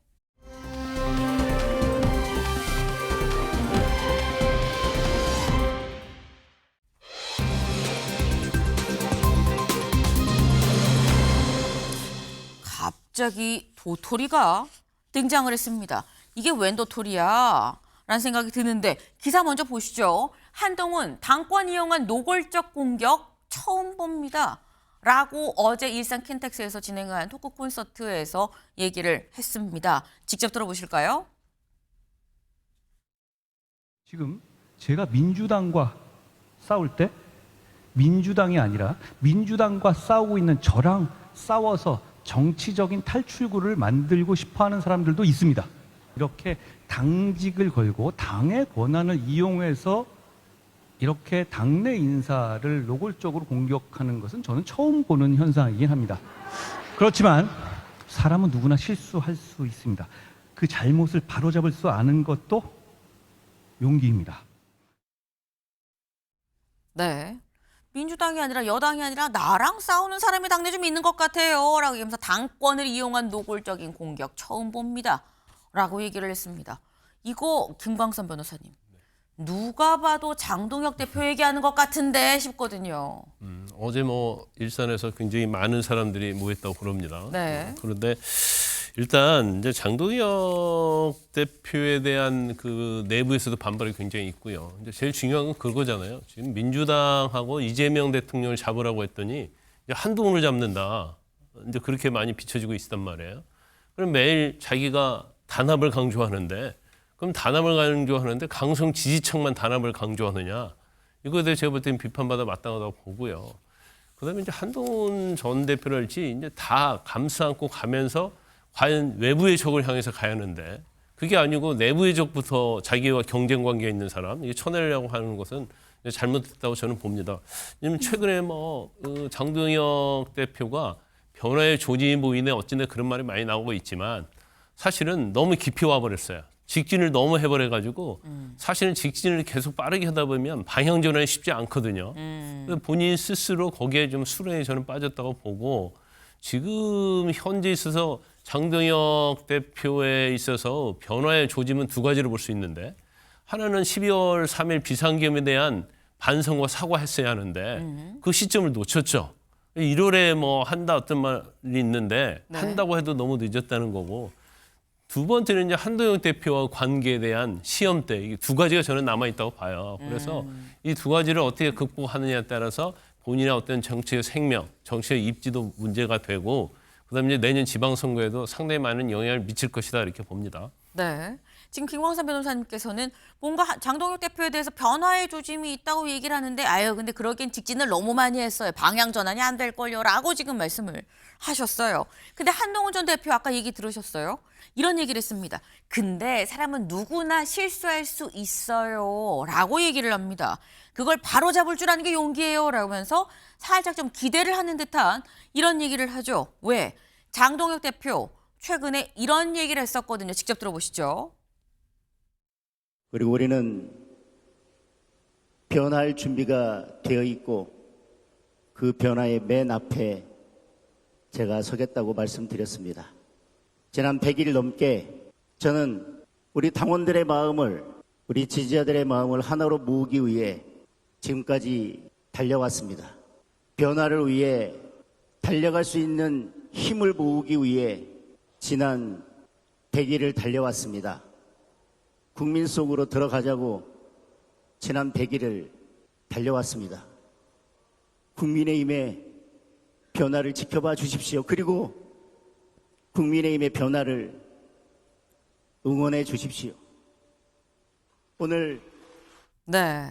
갑자기 도토리가 등장을 했습니다. 이게 웬 도토리야? 라는 생각이 드는데 기사 먼저 보시죠. 한동훈 당권 이용한 노골적 공격 처음 봅니다. 라고 어제 일산 킨텍스에서 진행한 토크 콘서트에서 얘기를 했습니다. 직접 들어보실까요? 지금 제가 민주당과 싸울 때 민주당이 아니라 민주당과 싸우고 있는 저랑 싸워서 정치적인 탈출구를 만들고 싶어하는 사람들도 있습니다. 이렇게 당직을 걸고 당의 권한을 이용해서 이렇게 당내 인사를 노골적으로 공격하는 것은 저는 처음 보는 현상이긴 합니다. 그렇지만 사람은 누구나 실수할 수 있습니다. 그 잘못을 바로잡을 수 아는 것도 용기입니다. 네. 민주당이 아니라 여당이 아니라 나랑 싸우는 사람이 당내 좀 있는 것 같아요. 라고 얘기하면서 당권을 이용한 노골적인 공격 처음 봅니다. 라고 얘기를 했습니다. 이거 김광선 변호사님. 누가 봐도 장동혁 대표 얘기하는 것 같은데 싶거든요. 어제 뭐 일산에서 굉장히 많은 사람들이 모였다고 그럽니다. 네. 그런데 일단 이제 장동혁 대표에 대한 그 내부에서도 반발이 굉장히 있고요. 이제 제일 중요한 건 그거잖아요. 지금 민주당하고 이재명 대통령을 잡으라고 했더니 이제 한동훈을 잡는다. 이제 그렇게 많이 비춰지고 있단 말이에요. 그럼 매일 자기가 단합을 강조하는데 그럼 단합을 강조하는데 강성 지지층만 단합을 강조하느냐? 이거에 대해 제가 볼 때는 비판받아 마땅하다고 보고요. 그다음에 이제 한동훈 전 대표랄지 이제 다 감싸 안고 가면서 과연 외부의 적을 향해서 가야 하는데 그게 아니고 내부의 적부터 자기와 경쟁 관계에 있는 사람 이게 쳐내려고 하는 것은 잘못됐다고 저는 봅니다. 왜냐면 최근에 뭐 장동혁 대표가 변화의 조짐이 보이네 어찌네 그런 말이 많이 나오고 있지만 사실은 너무 깊이 와버렸어요. 직진을 너무 해버려가지고 사실은 직진을 계속 빠르게 하다 보면 방향 전환이 쉽지 않거든요. 본인 스스로 거기에 좀 수렁에 저는 빠졌다고 보고 지금 현재 있어서 장동혁 대표에 있어서 변화의 조짐은 두 가지로 볼 수 있는데 하나는 12월 3일 비상계엄에 대한 반성과 사과했어야 하는데 그 시점을 놓쳤죠. 1월에 뭐 한다 어떤 말이 있는데 네. 한다고 해도 너무 늦었다는 거고 두 번째는 이제 한동혁 대표와 관계에 대한 시험대, 이 두 가지가 저는 남아있다고 봐요. 그래서 이 두 가지를 어떻게 극복하느냐에 따라서 본인의 어떤 정치의 생명, 정치의 입지도 문제가 되고 그다음에 이제 내년 지방선거에도 상당히 많은 영향을 미칠 것이다 이렇게 봅니다. 네. 지금 김광삼 변호사님께서는 뭔가 장동혁 대표에 대해서 변화의 조짐이 있다고 얘기를 하는데 아유 근데 그러기엔 직진을 너무 많이 했어요. 방향 전환이 안 될걸요 라고 지금 말씀을 하셨어요. 근데 한동훈 전 대표 아까 얘기 들으셨어요? 이런 얘기를 했습니다. 근데 사람은 누구나 실수할 수 있어요 라고 얘기를 합니다. 그걸 바로잡을 줄 아는 게 용기예요 라고 하면서 살짝 좀 기대를 하는 듯한 이런 얘기를 하죠. 왜? 장동혁 대표 최근에 이런 얘기를 했었거든요. 직접 들어보시죠. 그리고 우리는 변화할 준비가 되어 있고 그 변화의 맨 앞에 제가 서겠다고 말씀드렸습니다. 지난 100일 넘게 저는 우리 당원들의 마음을, 우리 지지자들의 마음을 하나로 모으기 위해 지금까지 달려왔습니다. 변화를 위해 달려갈 수 있는 힘을 모으기 위해 지난 100일을 달려왔습니다. 국민 속으로 들어가자고 지난 100일을 달려왔습니다. 국민의힘의 변화를 지켜봐 주십시오. 그리고 국민의힘의 변화를 응원해 주십시오. 오늘 네.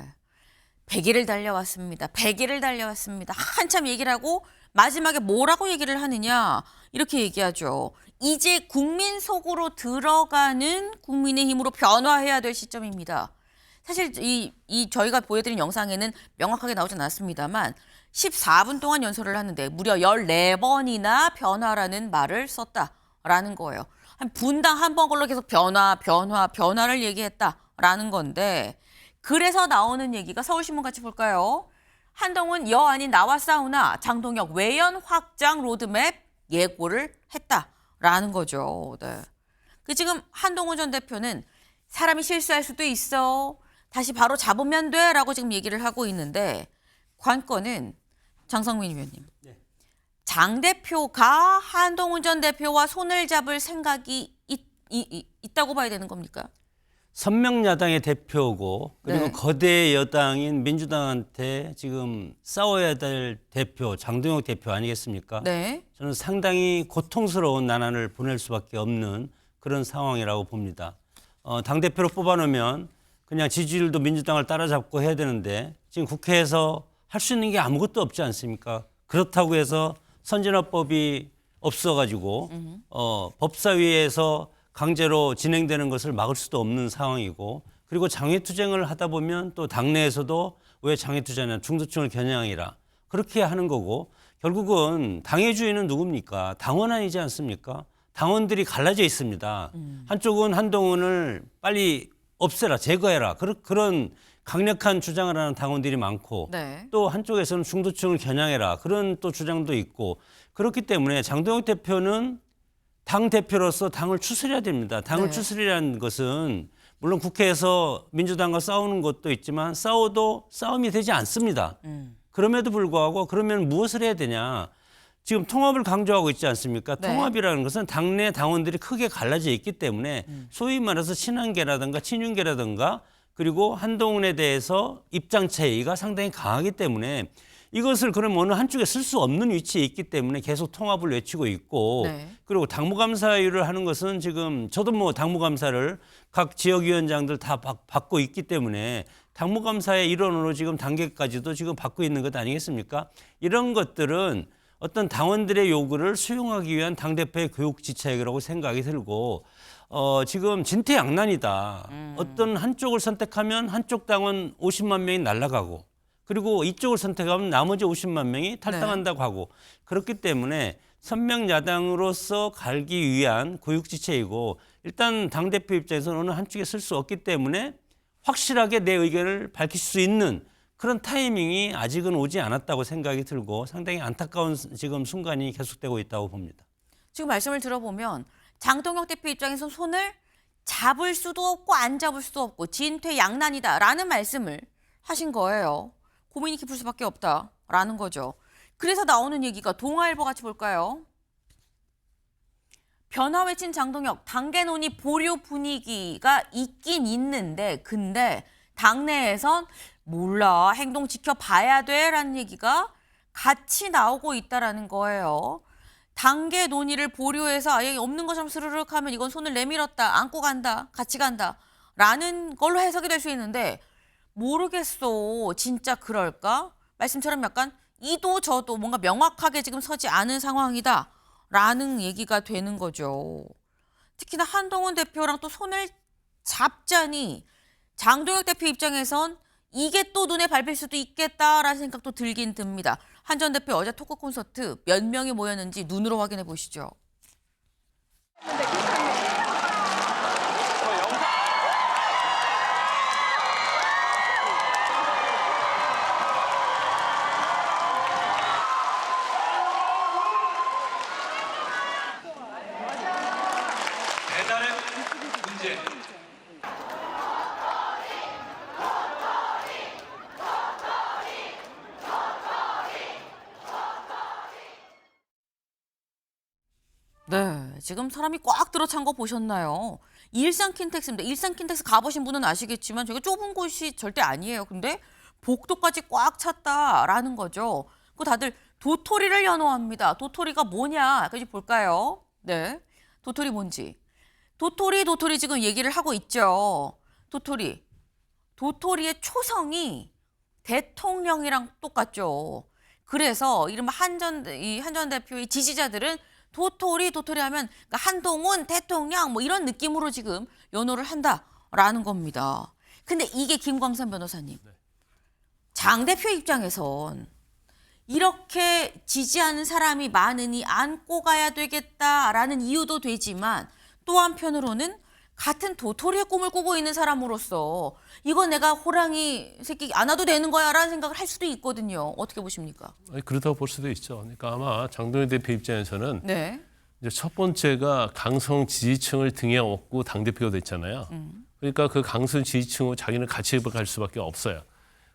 100일을 달려왔습니다. 100일을 달려왔습니다. 한참 얘기를 하고 마지막에 뭐라고 얘기를 하느냐 이렇게 얘기하죠. 이제 국민 속으로 들어가는 국민의힘으로 변화해야 될 시점입니다. 사실 이 저희가 보여드린 영상에는 명확하게 나오지 않았습니다만 14분 동안 연설을 하는데 무려 14번이나 변화라는 말을 썼다라는 거예요. 한 분당 한 번 걸로 계속 변화를 얘기했다라는 건데 그래서 나오는 얘기가 서울신문 같이 볼까요? 한동훈 여안이 나와 싸우나 장동혁 외연 확장 로드맵 예고를 했다라는 거죠. 네. 지금 한동훈 전 대표는 사람이 실수할 수도 있어. 다시 바로 잡으면 돼. 라고 지금 얘기를 하고 있는데 관건은 장성민 의원님. 네. 장 대표가 한동훈 전 대표와 손을 잡을 생각이 있다고 봐야 되는 겁니까? 선명야당의 대표고 그리고 네. 거대 여당인 민주당한테 지금 싸워야 될 대표 장동혁 대표 아니겠습니까? 네. 저는 상당히 고통스러운 난안을 보낼 수밖에 없는 그런 상황이라고 봅니다. 당대표로 뽑아놓으면 그냥 지지율도 민주당을 따라잡고 해야 되는데 지금 국회에서 할 수 있는 게 아무것도 없지 않습니까? 그렇다고 해서 선진화법이 없어가지고 법사위에서 강제로 진행되는 것을 막을 수도 없는 상황이고 그리고 장외투쟁을 하다 보면 또 당내에서도 왜 장외투쟁이냐 중도층을 겨냥이라 그렇게 하는 거고 결국은 당의 주인은 누굽니까? 당원 아니지 않습니까? 당원들이 갈라져 있습니다. 한쪽은 한동훈을 빨리 없애라, 제거해라. 그런 강력한 주장을 하는 당원들이 많고 네. 또 한쪽에서는 중도층을 겨냥해라. 그런 또 주장도 있고 그렇기 때문에 장동혁 대표는 당 대표로서 당을 추스려야 됩니다. 당을 네. 추스리라는 것은 물론 국회에서 민주당과 싸우는 것도 있지만 싸워도 싸움이 되지 않습니다. 그럼에도 불구하고 그러면 무엇을 해야 되냐. 지금 통합을 강조하고 있지 않습니까? 네. 통합이라는 것은 당내 당원들이 크게 갈라져 있기 때문에 소위 말해서 친한계라든가 친윤계라든가 그리고 한동훈에 대해서 입장 차이가 상당히 강하기 때문에 이것을 그럼 어느 한쪽에 쓸 수 없는 위치에 있기 때문에 계속 통합을 외치고 있고 네. 그리고 당무감사위를 하는 것은 지금 저도 뭐 당무감사를 각 지역위원장들 다 받고 있기 때문에 당무감사의 일원으로 지금 단계까지도 지금 받고 있는 것 아니겠습니까? 이런 것들은 어떤 당원들의 요구를 수용하기 위한 당대표의 교육 지책이라고 생각이 들고 지금 진퇴양난이다. 어떤 한쪽을 선택하면 한쪽 당원 50만 명이 날아가고 그리고 이쪽을 선택하면 나머지 50만 명이 탈당한다고 하고 그렇기 때문에 선명야당으로서 갈기 위한 교육지체이고 일단 당대표 입장에서는 어느 한쪽에 쓸 수 없기 때문에 확실하게 내 의견을 밝힐 수 있는 그런 타이밍이 아직은 오지 않았다고 생각이 들고 상당히 안타까운 지금 순간이 계속되고 있다고 봅니다. 지금 말씀을 들어보면 장동혁 대표 입장에서 손을 잡을 수도 없고 안 잡을 수도 없고 진퇴양난이다라는 말씀을 하신 거예요. 고민이 깊을 수밖에 없다라는 거죠. 그래서 나오는 얘기가 동아일보 같이 볼까요? 변화 외친 장동혁, 당계 논의 보류 분위기가 있긴 있는데 근데 당내에선 몰라, 행동 지켜봐야 돼라는 얘기가 같이 나오고 있다라는 거예요. 당계 논의를 보류해서 아예 없는 것처럼 스르륵 하면 이건 손을 내밀었다, 안고 간다, 같이 간다 라는 걸로 해석이 될 수 있는데 모르겠어. 진짜 그럴까? 말씀처럼 약간 이도 저도 뭔가 명확하게 지금 서지 않은 상황이다 라는 얘기가 되는 거죠. 특히나 한동훈 대표랑 또 손을 잡자니 장동혁 대표 입장에선 이게 또 눈에 밟힐 수도 있겠다라는 생각도 들긴 듭니다. 한 전 대표 어제 토크 콘서트 몇 명이 모였는지 눈으로 확인해 보시죠. 배달의 문제. 네, 지금 사람이 꽉 들어찬 거 보셨나요? 일산 킨텍스입니다. 일산 킨텍스 가보신 분은 아시겠지만 저게 좁은 곳이 절대 아니에요. 근데 복도까지 꽉 찼다라는 거죠. 그 다들 도토리를 연호합니다. 도토리가 뭐냐? 여기까지 볼까요? 네, 도토리 뭔지. 도토리 지금 얘기를 하고 있죠. 도토리의 초성이 대통령이랑 똑같죠. 그래서 이른바 한 전 대표의 지지자들은 도토리 하면 그러니까 한동훈 대통령 뭐 이런 느낌으로 지금 연호를 한다라는 겁니다. 근데 이게 김광선 변호사님, 장 대표 입장에선 이렇게 지지하는 사람이 많으니 안고 가야 되겠다라는 이유도 되지만 또 한편으로는 같은 도토리의 꿈을 꾸고 있는 사람으로서 이건 내가 호랑이 새끼 안아도 되는 거야 라는 생각을 할 수도 있거든요. 어떻게 보십니까? 그렇다고 볼 수도 있죠. 그러니까 아마 장동혁 대표 입장에서는 네. 이제 첫 번째가 강성 지지층을 등에 업고 당대표가 됐잖아요. 그러니까 그 강성 지지층으로 자기는 같이 갈 수밖에 없어요.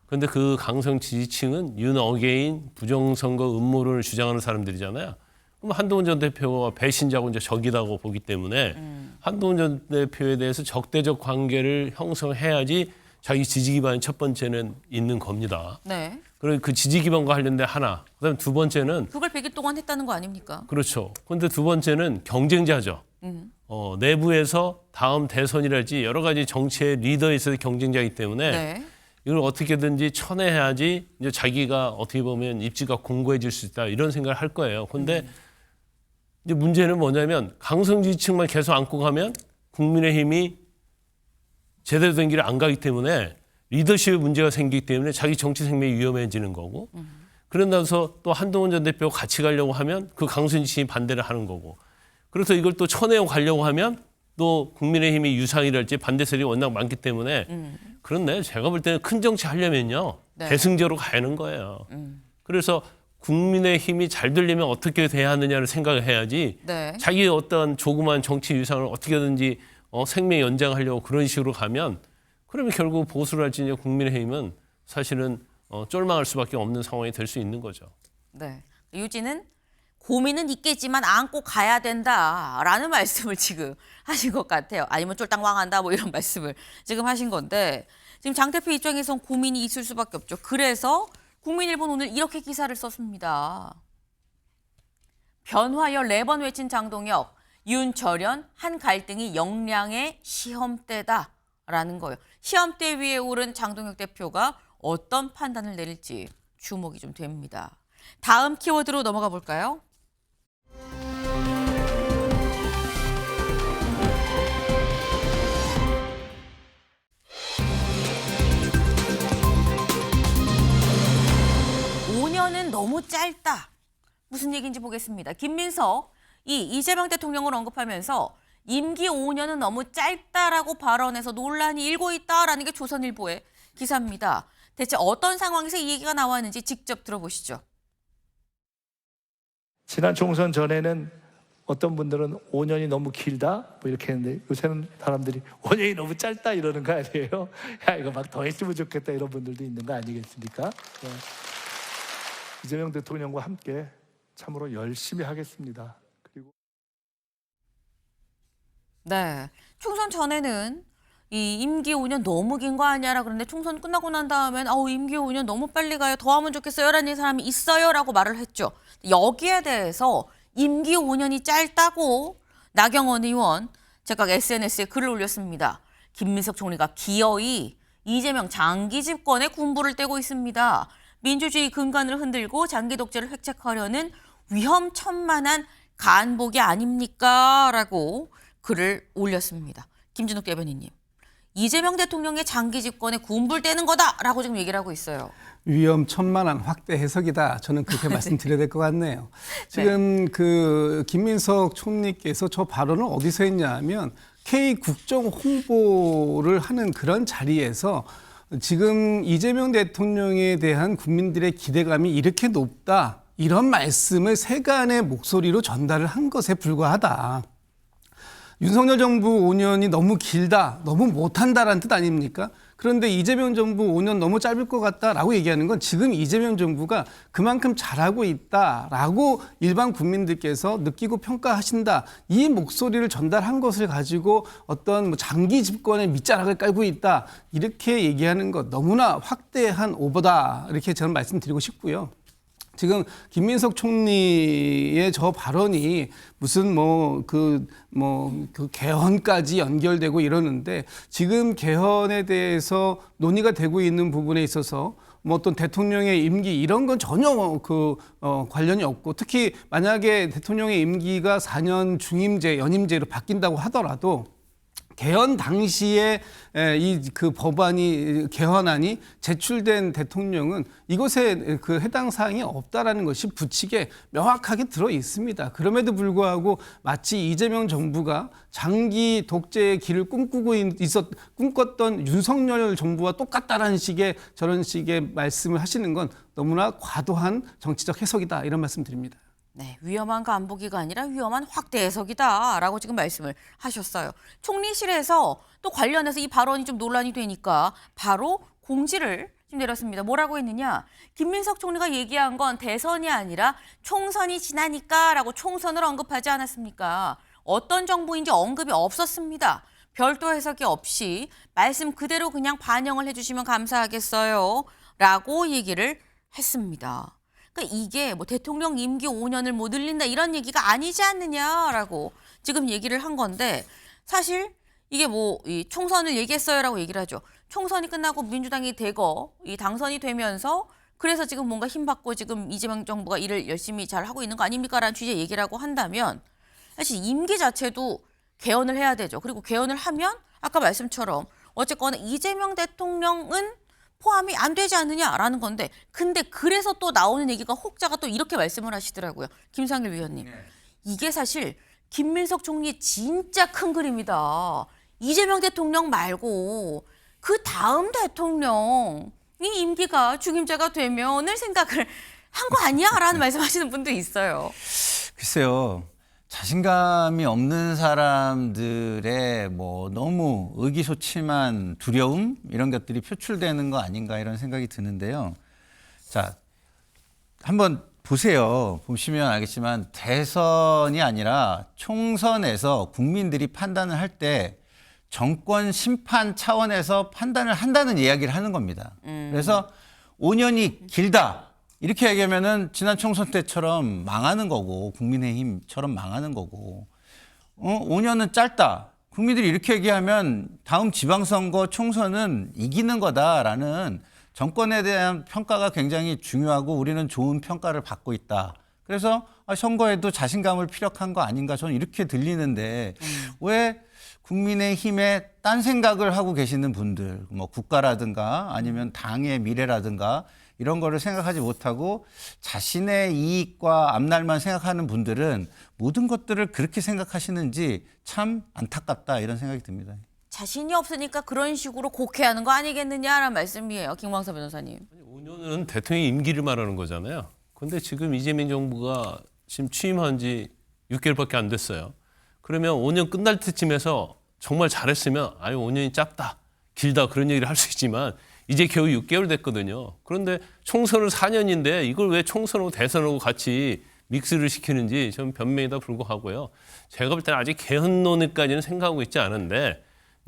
그런데 그 강성 지지층은 윤어게인 부정선거 음모론을 주장하는 사람들이잖아요. 그럼 한동훈 전 대표가 배신자고 이제 적이라고 보기 때문에 한동훈 전 대표에 대해서 적대적 관계를 형성해야지 자기 지지 기반이 첫 번째는 있는 겁니다. 네. 그리고 그 지지 기반과 관련된 하나. 그다음 두 번째는 그걸 100일 동안 했다는 거 아닙니까? 그렇죠. 그런데 두 번째는 경쟁자죠. 내부에서 다음 대선이랄지 여러 가지 정치의 리더에 있어서 경쟁자이기 때문에 네. 이걸 어떻게든지 쳐내야지 이제 자기가 어떻게 보면 입지가 공고해질 수 있다 이런 생각을 할 거예요. 그런데 이제 문제는 뭐냐면 강성 지지층만 계속 안고 가면 국민의힘이 제대로 된 길을 안 가기 때문에 리더십에 문제가 생기기 때문에 자기 정치 생명이 위험해지는 거고 그러면서 또 한동훈 전 대표가 같이 가려고 하면 그 강성 지지층이 반대를 하는 거고 그래서 이걸 또 쳐내고 가려고 하면 또 국민의힘이 유상이랄지 반대 세력이 워낙 많기 때문에 그렇네. 제가 볼 때는 큰 정치 하려면요. 네. 대승제로 가야 하는 거예요. 그래서 국민의힘이 잘 되려면 어떻게 돼야 하느냐를 생각을 해야지 네. 자기의 어떤 조그만 정치 유상을 어떻게든지 생명 연장하려고 그런 식으로 가면 그러면 결국 보수랄지 국민의힘은 사실은 쫄망할 수밖에 없는 상황이 될 수 있는 거죠. 네. 유지는 고민은 있겠지만 안고 가야 된다라는 말씀을 지금 하신 것 같아요. 아니면 쫄딱 망한다 뭐 이런 말씀을 지금 하신 건데 지금 장 대표 입장에선 고민이 있을 수밖에 없죠. 그래서 국민일보는 오늘 이렇게 기사를 썼습니다. 변화 14번 외친 장동혁, 윤철현 한 갈등이 역량의 시험대다라는 거예요. 시험대 위에 오른 장동혁 대표가 어떤 판단을 내릴지 주목이 좀 됩니다. 다음 키워드로 넘어가 볼까요? (5년은) 너무 짧다. 무슨 얘기인지 보겠습니다. 김민석 이재명 대통령을 언급하면서 임기 5년은 너무 짧다라고 발언해서 논란이 일고 있다라는 게 조선일보의 기사입니다. 대체 어떤 상황에서 이 얘기가 나왔는지 직접 들어보시죠. 지난 총선 전에는 어떤 분들은 5년이 너무 길다 뭐 이렇게 했는데 요새는 사람들이 5년이 너무 짧다 이러는 거 아니에요? 야 이거 막 더 했으면 좋겠다 이런 분들도 있는 거 아니겠습니까? 네. 이재명 대통령과 함께 참으로 열심히 하겠습니다. 그리고 네. 총선 전에는 이 임기 5년 너무 긴 거 아니야라 그런데 총선 끝나고 난 다음엔 임기 5년 너무 빨리 가요. 더 하면 좋겠어요라는 사람이 있어요라고 말을 했죠. 여기에 대해서 임기 5년이 짧다고 나경원 의원 제가 SNS에 글을 올렸습니다. 김민석 총리가 기어이 이재명 장기 집권에 군부를 떼고 있습니다. 민주주의 근간을 흔들고 장기 독재를 획책하려는 위험천만한 간복이 아닙니까? 라고 글을 올렸습니다. 김준욱 대변인님. 이재명 대통령의 장기 집권에 군부를 떼는 거다라고 지금 얘기를 하고 있어요. 위험천만한 확대 해석이다. 저는 그렇게 말씀드려야 될 것 같네요. 지금 그 김민석 총리께서 저 발언을 어디서 했냐면 K 국정 홍보를 하는 그런 자리에서 지금 이재명 대통령에 대한 국민들의 기대감이 이렇게 높다. 이런 말씀을 세간의 목소리로 전달을 한 것에 불과하다. 윤석열 정부 5년이 너무 길다, 너무 못한다라는 뜻 아닙니까? 그런데 이재명 정부 5년 너무 짧을 것 같다라고 얘기하는 건 지금 이재명 정부가 그만큼 잘하고 있다라고 일반 국민들께서 느끼고 평가하신다. 이 목소리를 전달한 것을 가지고 어떤 장기 집권의 밑자락을 깔고 있다. 이렇게 얘기하는 것 너무나 확대한 오버다. 이렇게 저는 말씀드리고 싶고요. 지금 김민석 총리의 저 발언이 무슨 그 개헌까지 연결되고 이러는데 지금 개헌에 대해서 논의가 되고 있는 부분에 있어서 뭐 어떤 대통령의 임기 이런 건 전혀 관련이 없고 특히 만약에 대통령의 임기가 4년 중임제, 연임제로 바뀐다고 하더라도 개헌 당시에 그 법안이 개헌안이 제출된 대통령은 이것에 그 해당 사항이 없다라는 것이 부칙에 명확하게 들어 있습니다. 그럼에도 불구하고 마치 이재명 정부가 장기 독재의 길을 꿈꿨던 윤석열 정부와 똑같다라는 식의 저런 식의 말씀을 하시는 건 너무나 과도한 정치적 해석이다 이런 말씀드립니다. 네, 위험한 간보기가 아니라 위험한 확대 해석이다라고 지금 말씀을 하셨어요. 총리실에서 또 관련해서 이 발언이 좀 논란이 되니까 바로 공지를 지금 내렸습니다. 뭐라고 했느냐? 김민석 총리가 얘기한 건 대선이 아니라 총선이 지나니까라고 총선을 언급하지 않았습니까? 어떤 정부인지 언급이 없었습니다. 별도 해석이 없이 말씀 그대로 그냥 반영을 해주시면 감사하겠어요. 라고 얘기를 했습니다. 그러니까 이게 뭐 대통령 임기 5년을 못 늘린다 이런 얘기가 아니지 않느냐라고 지금 얘기를 한 건데 사실 이게 뭐 이 총선을 얘기했어요라고 얘기를 하죠. 총선이 끝나고 민주당이 대거 이 당선이 되면서 그래서 지금 뭔가 힘받고 지금 이재명 정부가 일을 열심히 잘 하고 있는 거 아닙니까라는 취지의 얘기라고 한다면 사실 임기 자체도 개헌을 해야 되죠. 그리고 개헌을 하면 아까 말씀처럼 어쨌거나 이재명 대통령은 포함이 안 되지 않느냐라는 건데 근데 그래서 또 나오는 얘기가 혹자가 또 이렇게 말씀을 하시더라고요. 김상일 위원님. 이게 사실 김민석 총리의 진짜 큰 그림이다. 이재명 대통령 말고 그 다음 대통령이 임기가 중임제가 되면을 생각을 한 거 아니야? 라는 말씀하시는 분도 있어요. 글쎄요. 자신감이 없는 사람들의 뭐 너무 의기소침한 두려움 이런 것들이 표출되는 거 아닌가 이런 생각이 드는데요. 자, 한번 보세요. 보시면 알겠지만 대선이 아니라 총선에서 국민들이 판단을 할 때 정권 심판 차원에서 판단을 한다는 이야기를 하는 겁니다. 그래서 5년이 길다. 이렇게 얘기하면은 지난 총선 때처럼 망하는 거고 국민의힘처럼 망하는 거고 5년은 짧다. 국민들이 이렇게 얘기하면 다음 지방선거 총선은 이기는 거다라는 정권에 대한 평가가 굉장히 중요하고 우리는 좋은 평가를 받고 있다. 그래서 선거에도 자신감을 피력한 거 아닌가 저는 이렇게 들리는데 왜 국민의힘에 딴 생각을 하고 계시는 분들 뭐 국가라든가 아니면 당의 미래라든가 이런 거를 생각하지 못하고 자신의 이익과 앞날만 생각하는 분들은 모든 것들을 그렇게 생각하시는지 참 안타깝다 이런 생각이 듭니다. 자신이 없으니까 그런 식으로 곡해하는 거 아니겠느냐라는 말씀이에요. 김광석 변호사님. 5년은 대통령 임기를 말하는 거잖아요. 그런데 지금 이재명 정부가 지금 취임한 지 6개월밖에 안 됐어요. 그러면 5년 끝날 때쯤에서 정말 잘했으면 5년이 짧다, 길다 그런 얘기를 할 수 있지만 이제 겨우 6개월 됐거든요. 그런데 총선은 4년인데 이걸 왜 총선하고 대선하고 같이 믹스를 시키는지 좀 변명에다 불구하고요. 제가 볼 때는 아직 개헌론까지는 생각하고 있지 않은데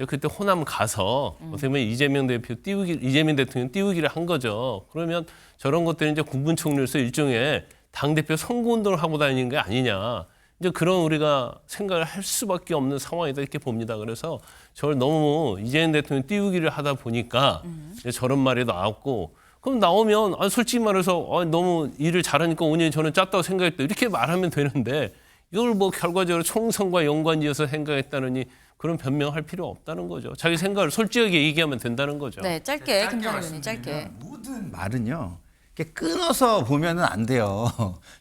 그때 호남 가서 어떻게 보면 이재명 대통령 띄우기를 한 거죠. 그러면 저런 것들은 이제 국무총리로서 일종의 당대표 선거운동을 하고 다니는 게 아니냐. 이제 그런 우리가 생각을 할 수밖에 없는 상황이다 이렇게 봅니다. 그래서 저를 너무 이재명 대통령 띄우기를 하다 보니까 이제 저런 말이 나왔고 그럼 나오면 솔직히 말해서 너무 일을 잘하니까 5년이 저는 짰다고 생각했다 이렇게 말하면 되는데 이걸 뭐 결과적으로 총선과 연관지어서 생각했다느니 그런 변명할 필요 없다는 거죠. 자기 생각을 솔직하게 얘기하면 된다는 거죠. 네, 짧게 김정은 의원님 짧게. 모든 말은요. 이렇게 끊어서 보면은 안 돼요.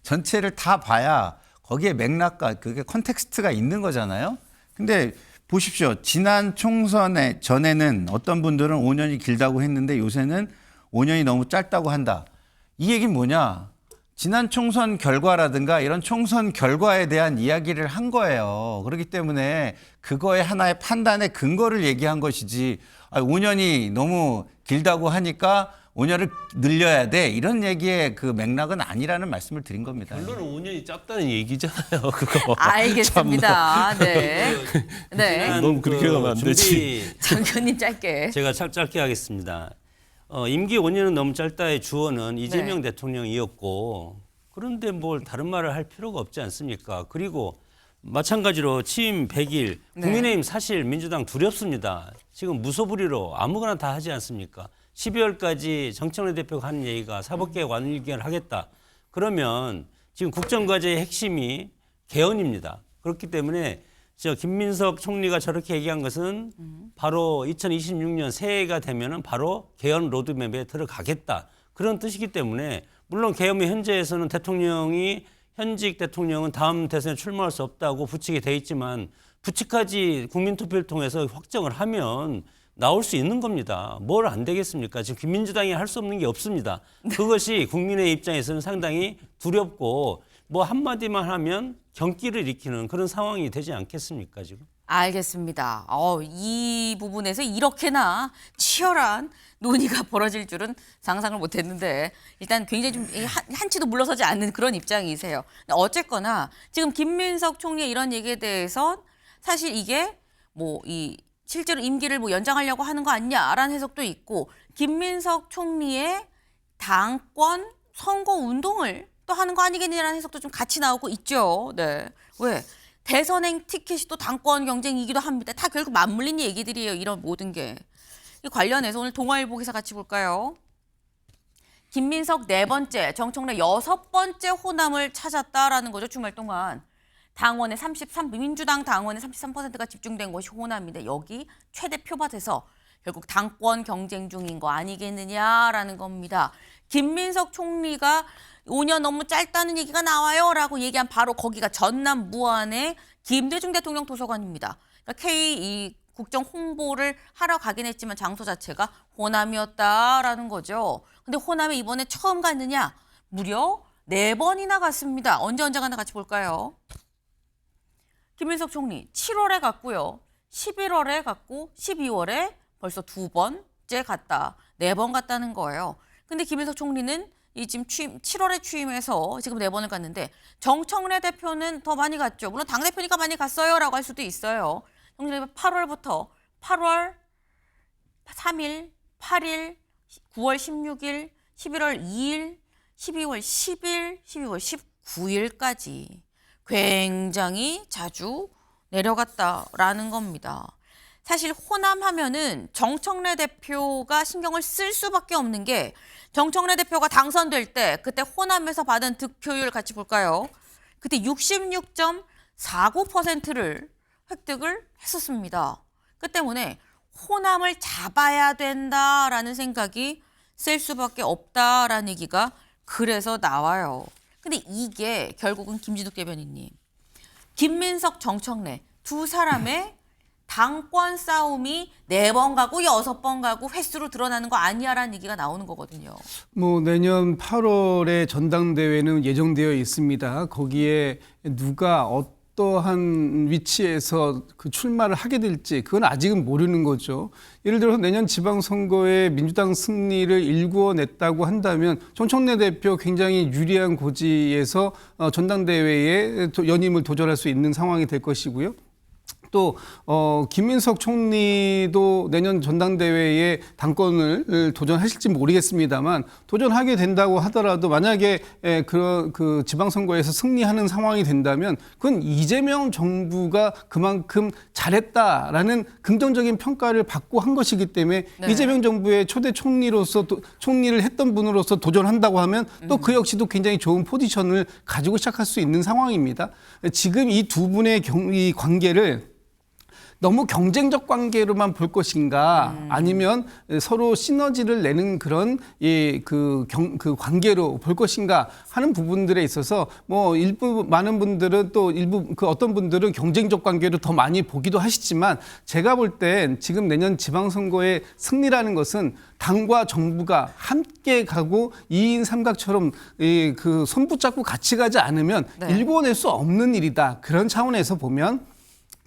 전체를 다 봐야 거기에 맥락과 그게 컨텍스트가 있는 거잖아요. 근데 보십시오. 지난 총선에 전에는 어떤 분들은 5년이 길다고 했는데 요새는 5년이 너무 짧다고 한다. 이 얘기는 뭐냐? 지난 총선 결과라든가 이런 총선 결과에 대한 이야기를 한 거예요. 그렇기 때문에 그거의 하나의 판단의 근거를 얘기한 것이지 5년이 너무 길다고 하니까 5년을 늘려야 돼. 이런 얘기의 그 맥락은 아니라는 말씀을 드린 겁니다. 결론은 5년이 짧다는 얘기잖아요. 그거. 알겠습니다. 네. 네. 너무 그렇게 가면 안 되지. 장 의원님 짧게. 제가 짧게 하겠습니다. 임기 5년은 너무 짧다의 주어는 이재명 네. 대통령이었고 그런데 뭘 다른 말을 할 필요가 없지 않습니까? 그리고 마찬가지로 취임 100일 국민의힘 사실 민주당 두렵습니다. 지금 무소불위로 아무거나 다 하지 않습니까? 12월까지 정청래 대표가 하는 얘기가 사법개혁 완결을 하겠다. 그러면 지금 국정과제의 핵심이 개헌입니다. 그렇기 때문에 김민석 총리가 저렇게 얘기한 것은 바로 2026년 새해가 되면은 바로 개헌 로드맵에 들어가겠다. 그런 뜻이기 때문에 물론 개헌의 현재에서는 현직 대통령은 다음 대선에 출마할 수 없다고 부칙이 돼 있지만 부칙까지 국민투표를 통해서 확정을 하면 나올 수 있는 겁니다. 뭘 안 되겠습니까? 지금 민주당이 할 수 없는 게 없습니다. 그것이 국민의 입장에서는 상당히 두렵고 뭐 한마디만 하면 경기를 일으키는 그런 상황이 되지 않겠습니까, 지금? 알겠습니다. 이 부분에서 이렇게나 치열한 논의가 벌어질 줄은 상상을 못했는데 일단 굉장히 좀 한치도 물러서지 않는 그런 입장이세요. 어쨌거나 지금 김민석 총리의 이런 얘기에 대해서 사실 이게 실제로 임기를 연장하려고 하는 거 아니냐라는 해석도 있고 김민석 총리의 당권 선거 운동을 또 하는 거 아니겠느냐라는 해석도 좀 같이 나오고 있죠. 네. 왜? 대선행 티켓이 또 당권 경쟁이기도 합니다. 다 결국 맞물린 얘기들이에요. 이런 모든 게. 이 관련해서 오늘 동아일보 기사 같이 볼까요? 김민석 4번째, 정청래 6번째 호남을 찾았다라는 거죠. 주말 동안. 당원의 민주당 당원의 33%가 집중된 것이 호남인데 여기 최대 표밭에서 결국 당권 경쟁 중인 거 아니겠느냐라는 겁니다. 김민석 총리가 5년 너무 짧다는 얘기가 나와요라고 얘기한 바로 거기가 전남 무안의 김대중 대통령 도서관입니다. 그러니까 K 국정 홍보를 하러 가긴 했지만 장소 자체가 호남이었다라는 거죠. 근데 호남에 이번에 처음 갔느냐? 무려 4번이나 갔습니다. 언제 가나 같이 볼까요? 김민석 총리 7월에 갔고요. 11월에 갔고 12월에 벌써 2번째 갔다. 4번 갔다는 거예요. 근데 김민석 총리는 지금 7월에 취임해서 지금 4번을 갔는데 정청래 대표는 더 많이 갔죠. 물론 당대표니까 많이 갔어요라고 할 수도 있어요. 정청래 8월부터 8월 3일, 8일, 9월 16일, 11월 2일, 12월 10일, 12월 19일까지 굉장히 자주 내려갔다라는 겁니다. 사실 호남 하면은 정청래 대표가 신경을 쓸 수밖에 없는 게 정청래 대표가 당선될 때 그때 호남에서 받은 득표율 같이 볼까요? 그때 66.49%를 획득을 했었습니다. 그 때문에 호남을 잡아야 된다라는 생각이 쓸 수밖에 없다라는 얘기가 그래서 나와요. 근데 이게 결국은 김진욱 대변인님, 김민석, 정청래 두 사람의 당권 싸움이 4번 가고 6번 가고 횟수로 드러나는 거 아니야라는 얘기가 나오는 거거든요. 내년 8월에 전당대회는 예정되어 있습니다. 거기에 누가 어떠한 위치에서 그 출마를 하게 될지 그건 아직은 모르는 거죠. 예를 들어서 내년 지방선거에 민주당 승리를 일구어냈다고 한다면 정청래 대표 굉장히 유리한 고지에서 전당대회에 연임을 도전할 수 있는 상황이 될 것이고요. 또 김민석 총리도 내년 전당대회에 당권을 도전하실지 모르겠습니다만 도전하게 된다고 하더라도 만약에 그런 그 지방선거에서 승리하는 상황이 된다면 그건 이재명 정부가 그만큼 잘했다라는 긍정적인 평가를 받고 한 것이기 때문에 네. 이재명 정부의 초대 총리로서 총리를 했던 분으로서 도전한다고 하면 또 그 역시도 굉장히 좋은 포지션을 가지고 시작할 수 있는 상황입니다. 지금 이 두 분의 이 관계를 너무 경쟁적 관계로만 볼 것인가 아니면 서로 시너지를 내는 그런 그 관계로 볼 것인가 하는 부분들에 있어서 뭐 일부 많은 분들은 또 일부 그 어떤 분들은 경쟁적 관계로 더 많이 보기도 하시지만 제가 볼 땐 지금 내년 지방선거의 승리라는 것은 당과 정부가 함께 가고 2인 삼각처럼 그 손 붙잡고 같이 가지 않으면 네. 일궈낼 수 없는 일이다. 그런 차원에서 보면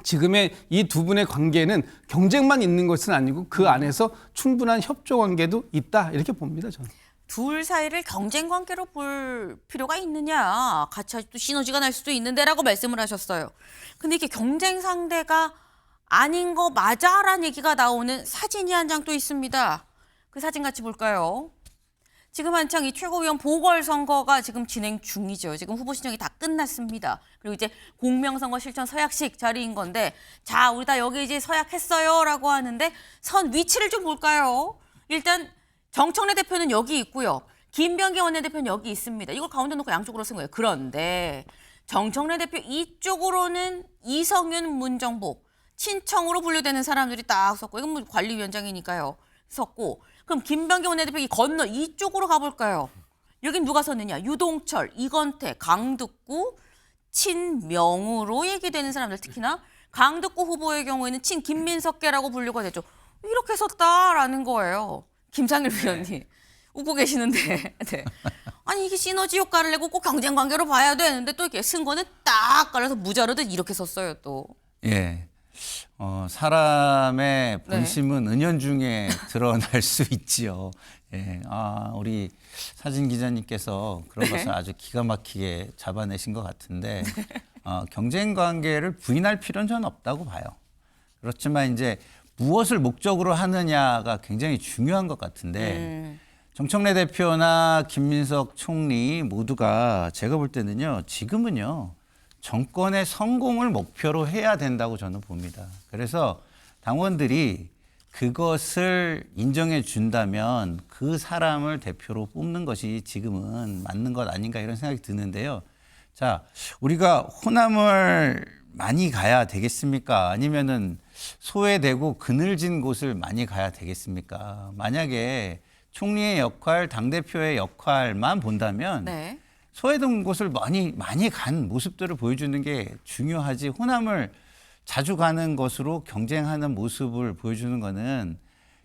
지금의 이 두 분의 관계는 경쟁만 있는 것은 아니고 그 안에서 충분한 협조 관계도 있다 이렇게 봅니다. 저는. 둘 사이를 경쟁 관계로 볼 필요가 있느냐. 같이 또 시너지가 날 수도 있는데라고 말씀을 하셨어요. 근데 이게 경쟁 상대가 아닌 거 맞아라는 얘기가 나오는 사진이 한 장 또 있습니다. 그 사진 같이 볼까요? 지금 한창 이 최고위원 보궐선거가 지금 진행 중이죠. 지금 후보 신청이 다 끝났습니다. 그리고 이제 공명선거 실천 서약식 자리인 건데 자, 우리 다 여기 이제 서약했어요 라고 하는데 선 위치를 좀 볼까요? 일단 정청래 대표는 여기 있고요. 김병기 원내대표는 여기 있습니다. 이걸 가운데 놓고 양쪽으로 쓴 거예요. 그런데 정청래 대표 이쪽으로는 이성윤, 문정복, 친청으로 분류되는 사람들이 딱 섰고 이건 뭐 관리위원장이니까요. 섰고 그럼 김병기 원내대표 이 건너 이쪽으로 가볼까요? 여긴 누가 섰느냐? 유동철, 이건태, 강득구, 친명우로 얘기되는 사람들 특히나 강득구 후보의 경우에는 친김민석계라고 분류가 되죠. 이렇게 섰다라는 거예요. 김상일 위원님 웃고 계시는데 네. 아니 이게 시너지 효과를 내고 꼭 경쟁 관계로 봐야 되는데 또 이렇게 승권은 딱 깔아서 무자르듯 이렇게 섰어요 또. 예. 사람의 본심은 은연중에 드러날 수 있지요. 예. 우리 사진 기자님께서 그런 것을 아주 기가 막히게 잡아내신 것 같은데 경쟁 관계를 부인할 필요는 저는 없다고 봐요. 그렇지만 이제 무엇을 목적으로 하느냐가 굉장히 중요한 것 같은데 정청래 대표나 김민석 총리 모두가 제가 볼 때는요. 지금은요. 정권의 성공을 목표로 해야 된다고 저는 봅니다. 그래서 당원들이 그것을 인정해 준다면 그 사람을 대표로 뽑는 것이 지금은 맞는 것 아닌가 이런 생각이 드는데요. 자, 우리가 호남을 많이 가야 되겠습니까? 아니면은 소외되고 그늘진 곳을 많이 가야 되겠습니까? 만약에 총리의 역할, 당대표의 역할만 본다면 네. 소외된 곳을 많이 간 모습들을 보여주는 게 중요하지 호남을 자주 가는 것으로 경쟁하는 모습을 보여주는 거는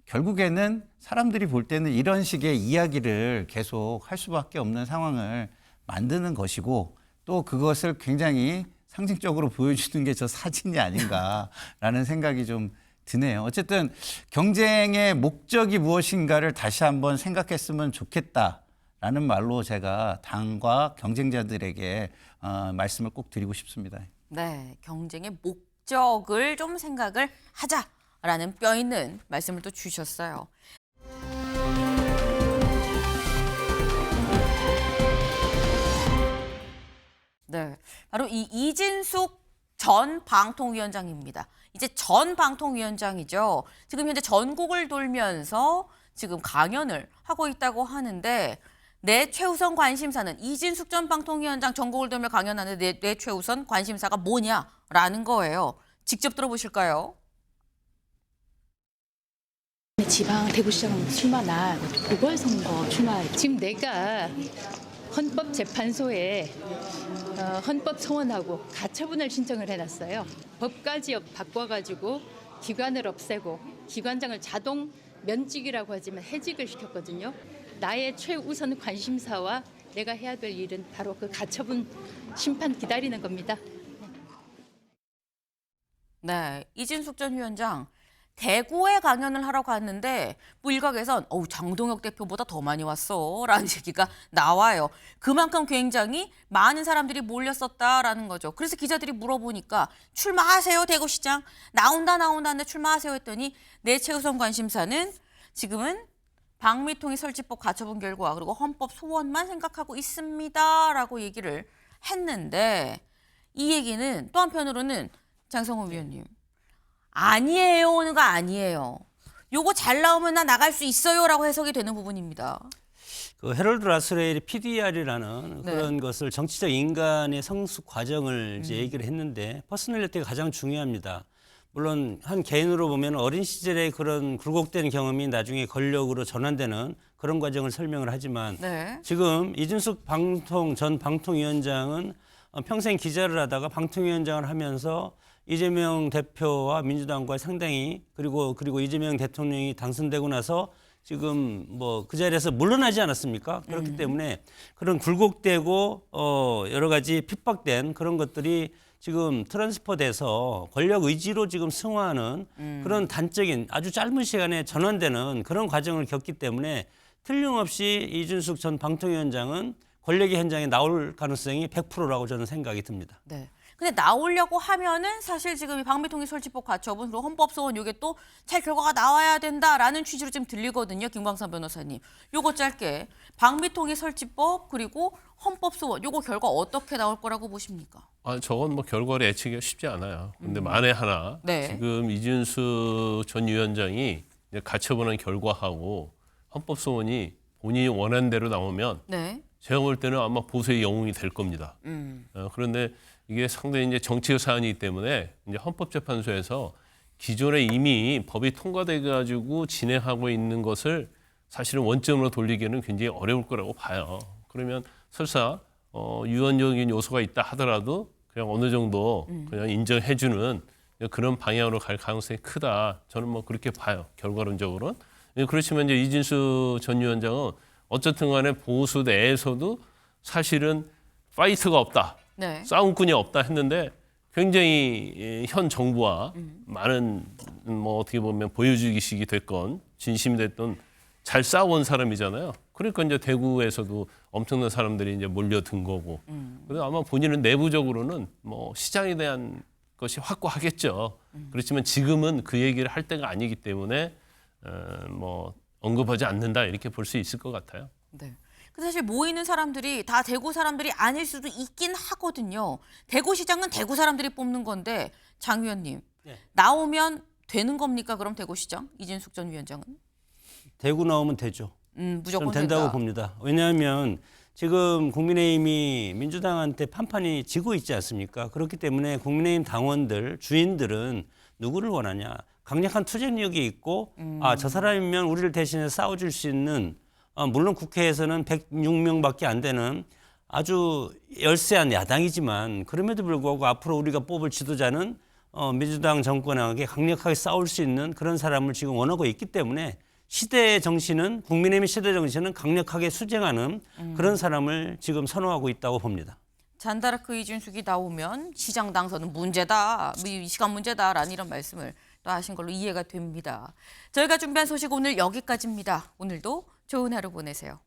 결국에는 사람들이 볼 때는 이런 식의 이야기를 계속 할 수밖에 없는 상황을 만드는 것이고 또 그것을 굉장히 상징적으로 보여주는 게 저 사진이 아닌가라는 생각이 좀 드네요. 어쨌든 경쟁의 목적이 무엇인가를 다시 한번 생각했으면 좋겠다. 라는 말로 제가 당과 경쟁자들에게 말씀을 꼭 드리고 싶습니다. 네, 경쟁의 목적을 좀 생각을 하자라는 뼈 있는 말씀을 또 주셨어요. 네, 바로 이 이진숙 전 방통위원장입니다. 이제 전 방통위원장이죠. 지금 현재 전국을 돌면서 지금 강연을 하고 있다고 하는데 내 최우선 관심사는 이진숙 전 방통위원장 전국을 돌며 강연하는데 내 최우선 관심사가 뭐냐라는 거예요. 직접 들어보실까요? 지방 대구시장 출마나 보궐선거 출마. 지금 내가 헌법재판소에 헌법 소원하고 가처분을 신청을 해놨어요. 법까지 바꿔가지고 기관을 없애고 기관장을 자동 면직이라고 하지만 해직을 시켰거든요. 나의 최우선 관심사와 내가 해야 될 일은 바로 그 가처분 심판 기다리는 겁니다. 네, 이진숙 전 위원장 대구에 강연을 하러 갔는데 뭐 일각에선 장동혁 대표보다 더 많이 왔어라는 얘기가 나와요. 그만큼 굉장히 많은 사람들이 몰렸었다라는 거죠. 그래서 기자들이 물어보니까 출마하세요 대구시장 나온다는데 출마하세요 했더니 내 최우선 관심사는 지금은 방미통일 설치법 가처분 결과 그리고 헌법 소원만 생각하고 있습니다라고 얘기를 했는데 이 얘기는 또 한편으로는 장성호 위원님 아니에요가 아니에요. 요거 잘 나오면 나 나갈 수 있어요라고 해석이 되는 부분입니다. 그 헤럴드 라스레일의 PDR이라는 네. 그런 것을 정치적 인간의 성숙 과정을 이제 얘기를 했는데 퍼스널리티가 가장 중요합니다. 물론 한 개인으로 보면 어린 시절의 그런 굴곡된 경험이 나중에 권력으로 전환되는 그런 과정을 설명을 하지만 네. 지금 이준숙 전 방통위원장은 평생 기자를 하다가 방통위원장을 하면서 이재명 대표와 민주당과 상당히 그리고 이재명 대통령이 당선되고 나서 지금 뭐 그 자리에서 물러나지 않았습니까? 그렇기 때문에 그런 굴곡되고 여러 가지 핍박된 그런 것들이 지금 트랜스퍼돼서 권력 의지로 지금 승화하는 그런 단적인 아주 짧은 시간에 전환되는 그런 과정을 겪기 때문에 틀림없이 이준숙 전 방통위원장은 권력의 현장에 나올 가능성이 100%라고 저는 생각이 듭니다. 네. 근데 나오려고 하면은 사실 지금 이 방미통일 설치법 가처분 그리고 헌법 소원 요게 또 잘 결과가 나와야 된다라는 취지로 지금 들리거든요. 김광선 변호사님. 요거 짧게 방미통일 설치법 그리고 헌법 소원 요거 결과 어떻게 나올 거라고 보십니까? 저건 뭐 결과를 예측하기가 쉽지 않아요. 근데 만에 하나 네. 지금 이준수 전 위원장이 이제 가처분한 결과하고 헌법 소원이 본인이 원하는 대로 나오면 네. 제가 볼 때는 아마 보수의 영웅이 될 겁니다. 그런데 이게 상당히 이제 정치적 사안이기 때문에 이제 헌법재판소에서 기존에 이미 법이 통과돼 가지고 진행하고 있는 것을 사실은 원점으로 돌리기에는 굉장히 어려울 거라고 봐요. 그러면 설사 유언적인 요소가 있다 하더라도 그냥 어느 정도 그냥 인정해주는 그런 방향으로 갈 가능성이 크다. 저는 뭐 그렇게 봐요. 결과론적으로는. 그렇지만 이제 이진수 전 위원장은 어쨌든 간에 보수 내에서도 사실은 파이터가 없다. 네. 싸움꾼이 없다 했는데 굉장히 현 정부와 많은 뭐 어떻게 보면 보여주기식이 됐건 진심이 됐던 잘 싸워온 사람이잖아요. 그러니까 이제 대구에서도 엄청난 사람들이 이제 몰려든 거고. 그래서 아마 본인은 내부적으로는 뭐 시장에 대한 것이 확고하겠죠. 그렇지만 지금은 그 얘기를 할 때가 아니기 때문에 뭐 언급하지 않는다 이렇게 볼 수 있을 것 같아요. 네. 근데 사실 모이는 사람들이 다 대구 사람들이 아닐 수도 있긴 하거든요. 대구시장은 대구 사람들이 뽑는 건데 장 위원님 네. 나오면 되는 겁니까? 그럼 대구시장 이진숙 전 위원장은? 대구 나오면 되죠. 무조건 좀 된다고 된다. 봅니다. 왜냐하면 지금 국민의힘이 민주당한테 판판이 지고 있지 않습니까? 그렇기 때문에 국민의힘 당원들, 주인들은 누구를 원하냐. 강력한 투쟁력이 있고 저 사람이면 우리를 대신해 싸워줄 수 있는 물론 국회에서는 106명밖에 안 되는 아주 열세한 야당이지만 그럼에도 불구하고 앞으로 우리가 뽑을 지도자는 민주당 정권에게 강력하게 싸울 수 있는 그런 사람을 지금 원하고 있기 때문에 시대의 정신은 국민의힘의 시대 정신은 강력하게 수쟁하는 그런 사람을 지금 선호하고 있다고 봅니다. 잔다르크 이준숙이 나오면 시장 당선은 문제다, 이 시간 문제다라는 이런 말씀을 또 하신 걸로 이해가 됩니다. 저희가 준비한 소식 오늘 여기까지입니다. 오늘도 좋은 하루 보내세요.